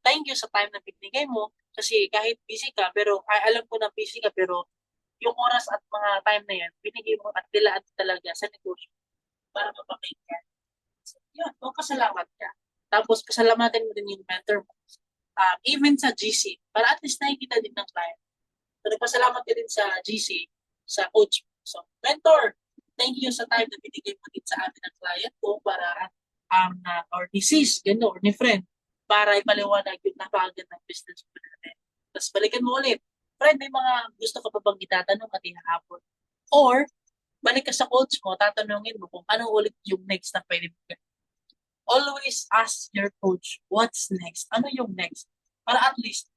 Thank you sa time na binigay mo kasi kahit busy ka, pero alam ko na busy ka, pero yung oras at mga time na yan, binigay mo at dilaan talaga sa negosyo para mapamake ka. So, yun, magpasalamat ka. Tapos, pasalamatin mo din yung mentor mo. Even sa GC, para at least nakikita din ng client. So, nagpasalamat ka din sa GC, sa coach. So, mentor, thank you sa time na binigay mo din sa atin ng client ko para, or ni sis, gano'n, or ni friend, para ipaliwanag yung napakagandang business mo natin. Tapos, balikan mo ulit. Friend, may mga gusto ka pa bang itatanong at ihahapon? Or, balik ka sa coach mo, tatanungin mo kung ano ulit yung next na pwede mo gawin. Always ask your coach, what's next? Ano yung next? Para at least,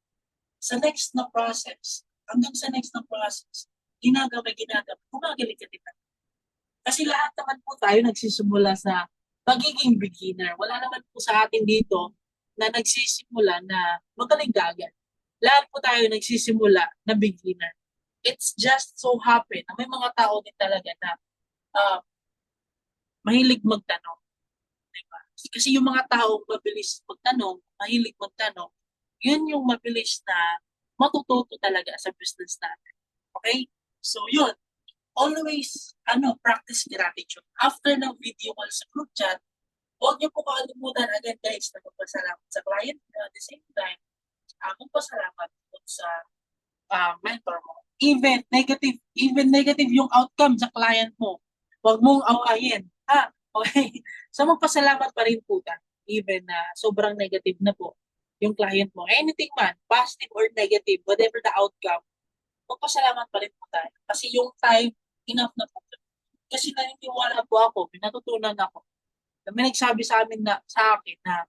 sa next na process, hanggang sa next na process, ginagawa, gumagaling ka din. Kasi lahat naman po tayo nagsisimula sa pagiging beginner. Wala naman po sa atin dito na nagsisimula na magaling agad. Lahat po tayo nagsisimula na beginner. It's just so happen na may mga tao din talaga na mahilig magtanong. Diba? Kasi yung mga tao mabilis magtanong, mahilig magtanong, yun yung mabilis na matututo talaga sa business natin. Okay? So yun, always practice gratitude. After ng video call sa group chat, huwag niyo po kalimutan agad guys na magpasalamat sa client at the same time, magpasalamat sa mentor mo. Even negative yung outcome sa client mo, huwag mong awayin. Okay? So magpasalamat pa rin po tayo. Even na sobrang negative na po yung client mo. Anything man, positive or negative, whatever the outcome, magpasalamat pa rin po tayo. Kasi yung time, enough na po. Kasi naniniwala po ako, pinatutunan ako. May nagsabi sa akin na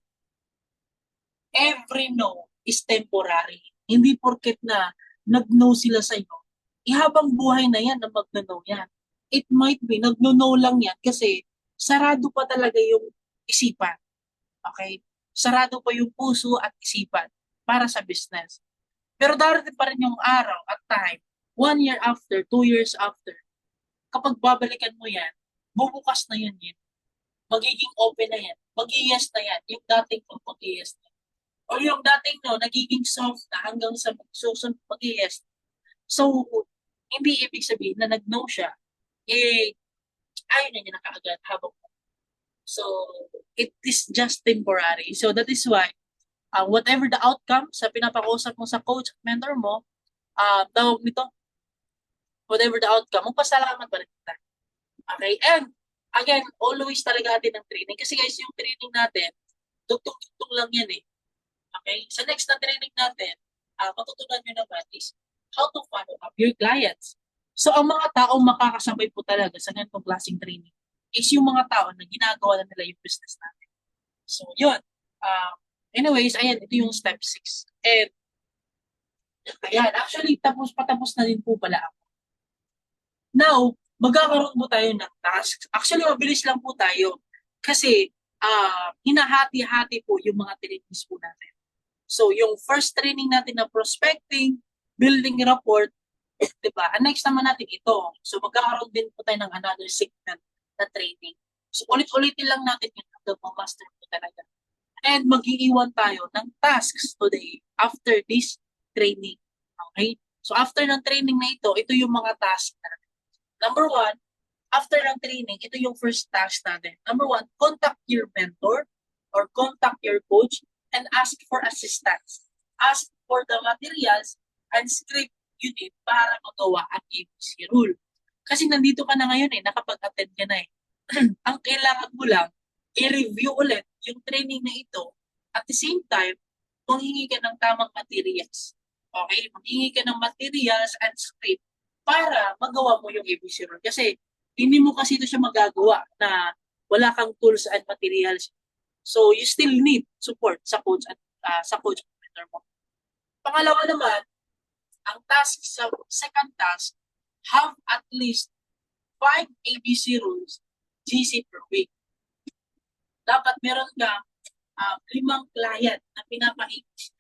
every no is temporary. Hindi porket na nag-no sila sa iyo, ihabang buhay na yan na mag-no yan. It might be, nag-no lang yan kasi sarado pa talaga yung isipan. Okay? Sarado pa yung puso at isipan para sa business. Pero darating pa rin yung araw at time, 1 year after, 2 years after, kapag babalikan mo yan, bubukas na yan. Magiging open na yan. Mag-yes na yan. Yung dating mag-yes na. O yung dating nagiging soft na hanggang sa susunod mag-yes. So, hindi ibig sabihin na nag-no siya, ayaw na niya na kaagad habang. So, it is just temporary. So, that is why, whatever the outcome sa pinapakausap mo sa coach at mentor mo, tawag nito, whatever the outcome, magpasalamat pa rin tayo. Okay? And, again, always talaga natin ang training. Kasi guys, yung training natin, dugtong-dugtong lang yan eh. Okay? Sa next na training natin, matutunan nyo naman is how to follow up your clients. So, ang mga taong makakasabay po talaga sa ganitong klaseng training is yung mga tao na ginagawa na nila yung business natin. So, yun. Anyways, ayan, ito yung step 6. And, ayan, actually, patapos na din po pala ako. Now, magkakaroon po tayo ng tasks. Actually, mabilis lang po tayo. Kasi, hinahati-hati po yung mga trainings po natin. So, yung first training natin na prospecting, building rapport, diba? Ang next naman natin ito. So, magkakaroon din po tayo ng another segment na training. So, ulit-ulitin lang natin yung hanggang ma-master po talaga. And mag-iiwan tayo ng tasks today after this training. Okay? So, after ng training na ito yung mga tasks natin. Number 1, after ng training, ito yung first task natin. Number 1, contact your mentor or contact your coach and ask for assistance. Ask for the materials and script you need para magawa ang ABC rule. Kasi nandito ka na ngayon nakapag-attend ka na Ang kailangan mo lang, i-review ulit yung training na ito. At the same time, manghingi ka ng tamang materials. Okay? Manghingi ka ng materials and script para magawa mo yung ABC rule. Kasi hindi mo kasi ito siya magagawa na wala kang tools and materials. So, you still need support sa coach at sa coach mentor mo. Pangalawa naman, ang task sa second task, have at least 5 ABC rules GC per week. Dapat meron ka 5 client na pinapa-ABC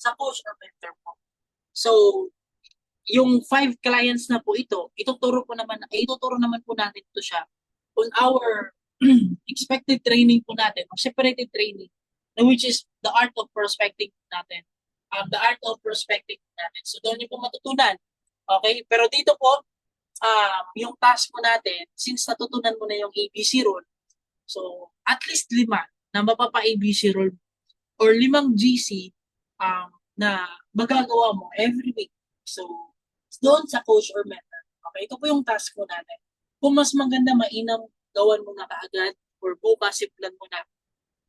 sa coach or mentor mo. So, yung 5 clients na po ituturo naman po natin ito siya on our expected training po natin, or separated training, which is the art of prospecting natin. The art of prospecting natin. So, doon niyo po matutunan. Okay? Pero dito po, yung task mo natin, since natutunan mo na yung ABC rule, so, at least 5 na mapapa-ABC rule or 5 GC na magagawa mo every week. So, doon sa coach or mentor. Okay? Ito po yung task mo natin. Kung mas maganda, mainam, gawan mo na kaagad or bukas, simplan mo na,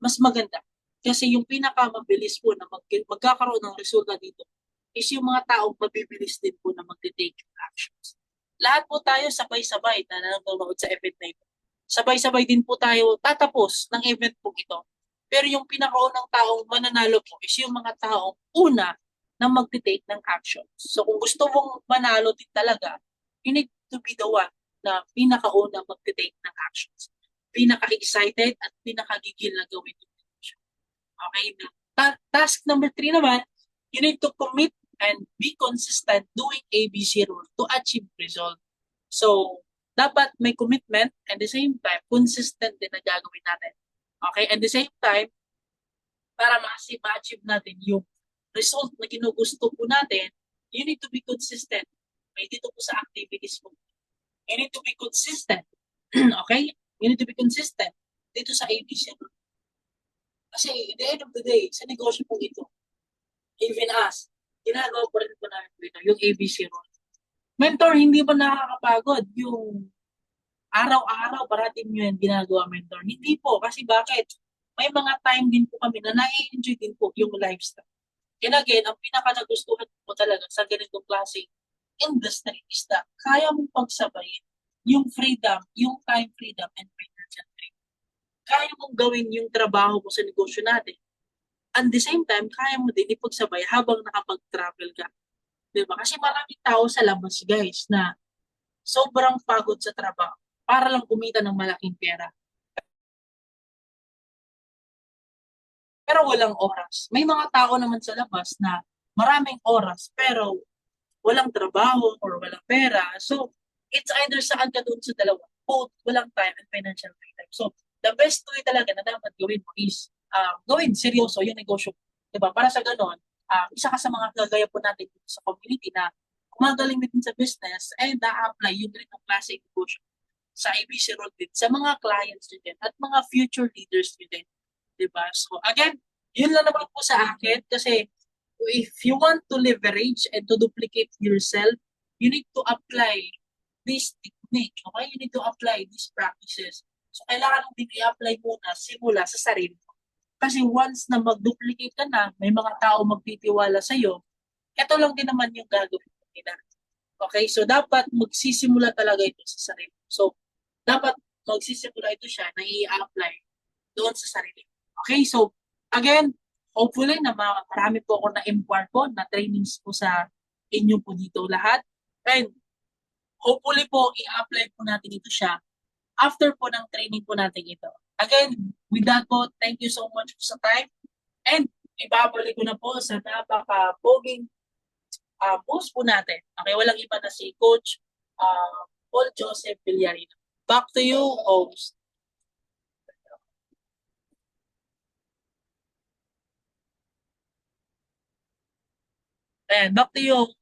mas maganda. Kasi yung pinakamabilis po na magkakaroon ng resulta dito is yung mga taong mabibilis din po na mag-take actions. Lahat po tayo sabay-sabay na nanonood sa event na ito. Sabay-sabay din po tayo tatapos ng event po ito. Pero yung pinakaunang taong mananalo po is yung mga taong una na mag-take ng actions. So kung gusto mong manalo din talaga, you need to be the one na pinakauna mag-take ng actions. Pinaka-excited at pinakagigil na gawin yung action. Okay? Task number 3 naman, you need to commit and be consistent doing ABC rule to achieve result. So, dapat may commitment and the same time, consistent din na gagawin natin. Okay? And the same time, para ma-achieve natin yung result na ginugusto po natin, you need to be consistent. May dito po sa activities mo. You need to be consistent. Okay? You need to be consistent dito sa ABC rule. Kasi at the end of the day, sa negosyo po ito, even us, ginagawa po rin po namin dito, yung ABC rule. Mentor, hindi ba nakakapagod yung araw-araw parating nyo yan ginagawa, mentor? Hindi po. Kasi bakit? May mga time din po kami na na-enjoy din po yung lifestyle. And again, ang pinaka-nagustuhan po talaga sa ganitong klaseng industry is that kaya mong pagsabayin yung freedom, yung time freedom and financial freedom. Kaya mong gawin yung trabaho mo sa negosyo natin. At the same time, kaya mo din ipagsabay habang nakapag-travel ka. Diba? Kasi maraming tao sa labas, guys, na sobrang pagod sa trabaho para lang kumita ng malaking pera. Pero walang oras. May mga tao naman sa labas na maraming oras pero walang trabaho or walang pera. So, it's either saan ka doon sa dalawa. Both walang time and financial freedom. So, the best way talaga na dapat gawin mo is gawin seryoso yung negosyo. Diba? Para sa ganon, isa ka sa mga gagaya po natin sa community na gumagaling din sa business and na-apply yung ganitong klase negosyo sa ABC role din sa mga clients nyo din at mga future leaders nyo din. Diba? So again, yun lang naman po sa akin kasi if you want to leverage and to duplicate yourself, you need to apply this technique. Okay? You need to apply these practices. So, kailangan mo din i-apply muna simula sa sarili mo. Kasi once na mag-duplicate ka na, may mga tao magtitiwala sa'yo, ito lang din naman yung gagawin nila. Okay? So, dapat magsisimula talaga ito sa sarili. So, dapat magsisimula ito siya na i-apply doon sa sarili. Okay? So, again, hopefully na marami po ako na-impart po, na trainings po sa inyo po dito lahat. And hopefully po, i-apply po natin ito siya after po ng training po natin ito. Again, with that po, thank you so much po sa time. And ibabalik ko na po sa napaka-poging boss po natin. Okay, walang iba na si Coach Paul Joseph Villarino. Back to you, host. And back to you.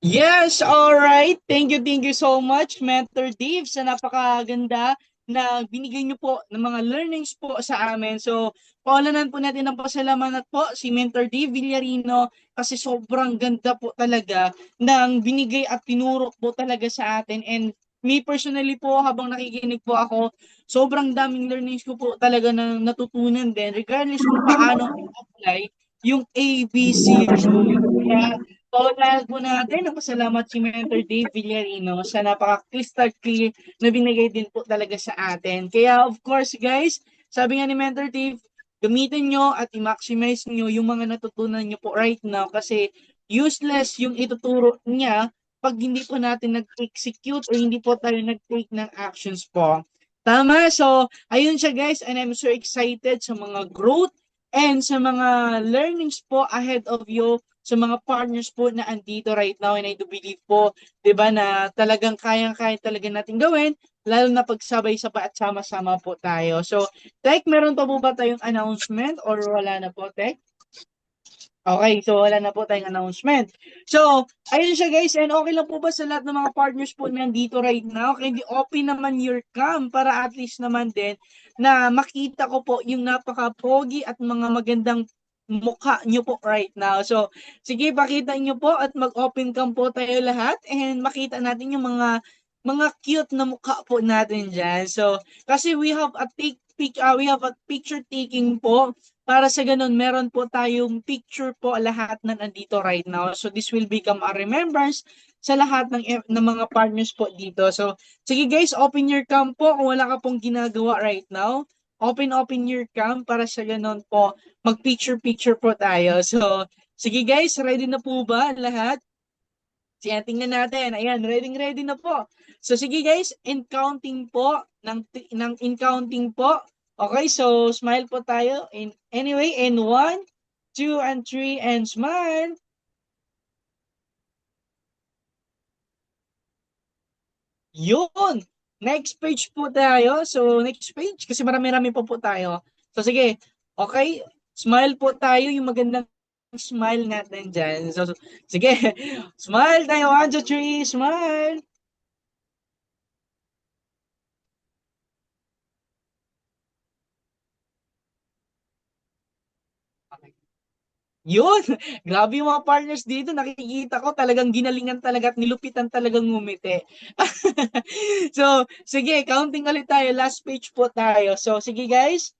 Yes, all right. Thank you so much, Mentor Dave, sa napakaganda na binigay niyo po ng mga learnings po sa amin. So, paulanan po natin ng pasalamat po si Mentor Dave Villarino kasi sobrang ganda po talaga ng binigay at tinuro po talaga sa atin. And me personally po, habang nakikinig po ako, sobrang daming learnings ko po talaga na natutunan din regardless kung paano i-apply yung ABC rule. Kaya, paunahan po natin ang pasalamat si Mentor Dave Villarino sa napaka-crystal clear na binigay din po talaga sa atin. Kaya of course guys, sabi nga ni Mentor Dave, gamitin nyo at i-maximize nyo yung mga natutunan nyo po right now kasi useless yung ituturo niya pag hindi po natin nag-execute or hindi po tayo nag-take ng actions po. Tama? So, ayun siya guys and I'm so excited sa mga growth and sa mga learnings po ahead of you sa mga partners po na andito right now and I do believe po, 'di ba, na talagang kayang-kaya talaga natin gawin lalo na pagsabay-sabay at sama-sama po tayo. So, Tek, meron pa po ba tayong announcement or wala na po, Tek? Okay, so wala na po tayong announcement. So, ayun siya guys, and okay lang po ba sa lahat ng mga partners po nandito right now? Kaya open naman your cam para at least naman din na makita ko po yung napaka-pogi at mga magandang mukha nyo po right now. So, sige, pakita nyo po at mag-open cam po tayo lahat and makita natin yung mga cute na mukha po natin dyan. So, kasi we have a picture taking po para sa ganun, meron po tayong picture po lahat na nandito right now. So this will become a remembrance sa lahat ng mga partners po dito. So sige guys, open your cam po kung wala ka pong ginagawa right now. Open your cam para sa ganun po mag-picture po tayo. So sige guys, ready na po ba lahat? Sige, tingnan natin. Ayan, ready na po. So sige guys, in counting po ng in counting po. Okay, so smile po tayo. Anyway, in 1, 2, and 3, and smile. Yun! Next page po tayo. So, next page, kasi marami-rami po tayo. So, sige. Okay, smile po tayo. Yung magandang smile natin dyan. So, sige. Smile tayo. 1, 2, 3. Smile. Yun! Grabe yung mga partners dito. Nakikita ko talagang ginalingan talaga at nilupitan talagang ngumiti. So, sige, counting ulit tayo. Last page po tayo. So, sige guys.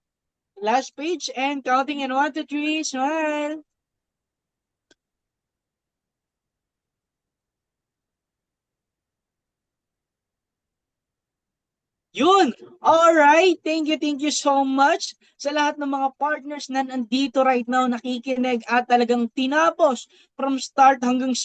Last page and counting in 1, 2, 3, smile. Yun! Alright, thank you so much sa lahat ng mga partners na nandito right now nakikinig at talagang tinapos from start hanggang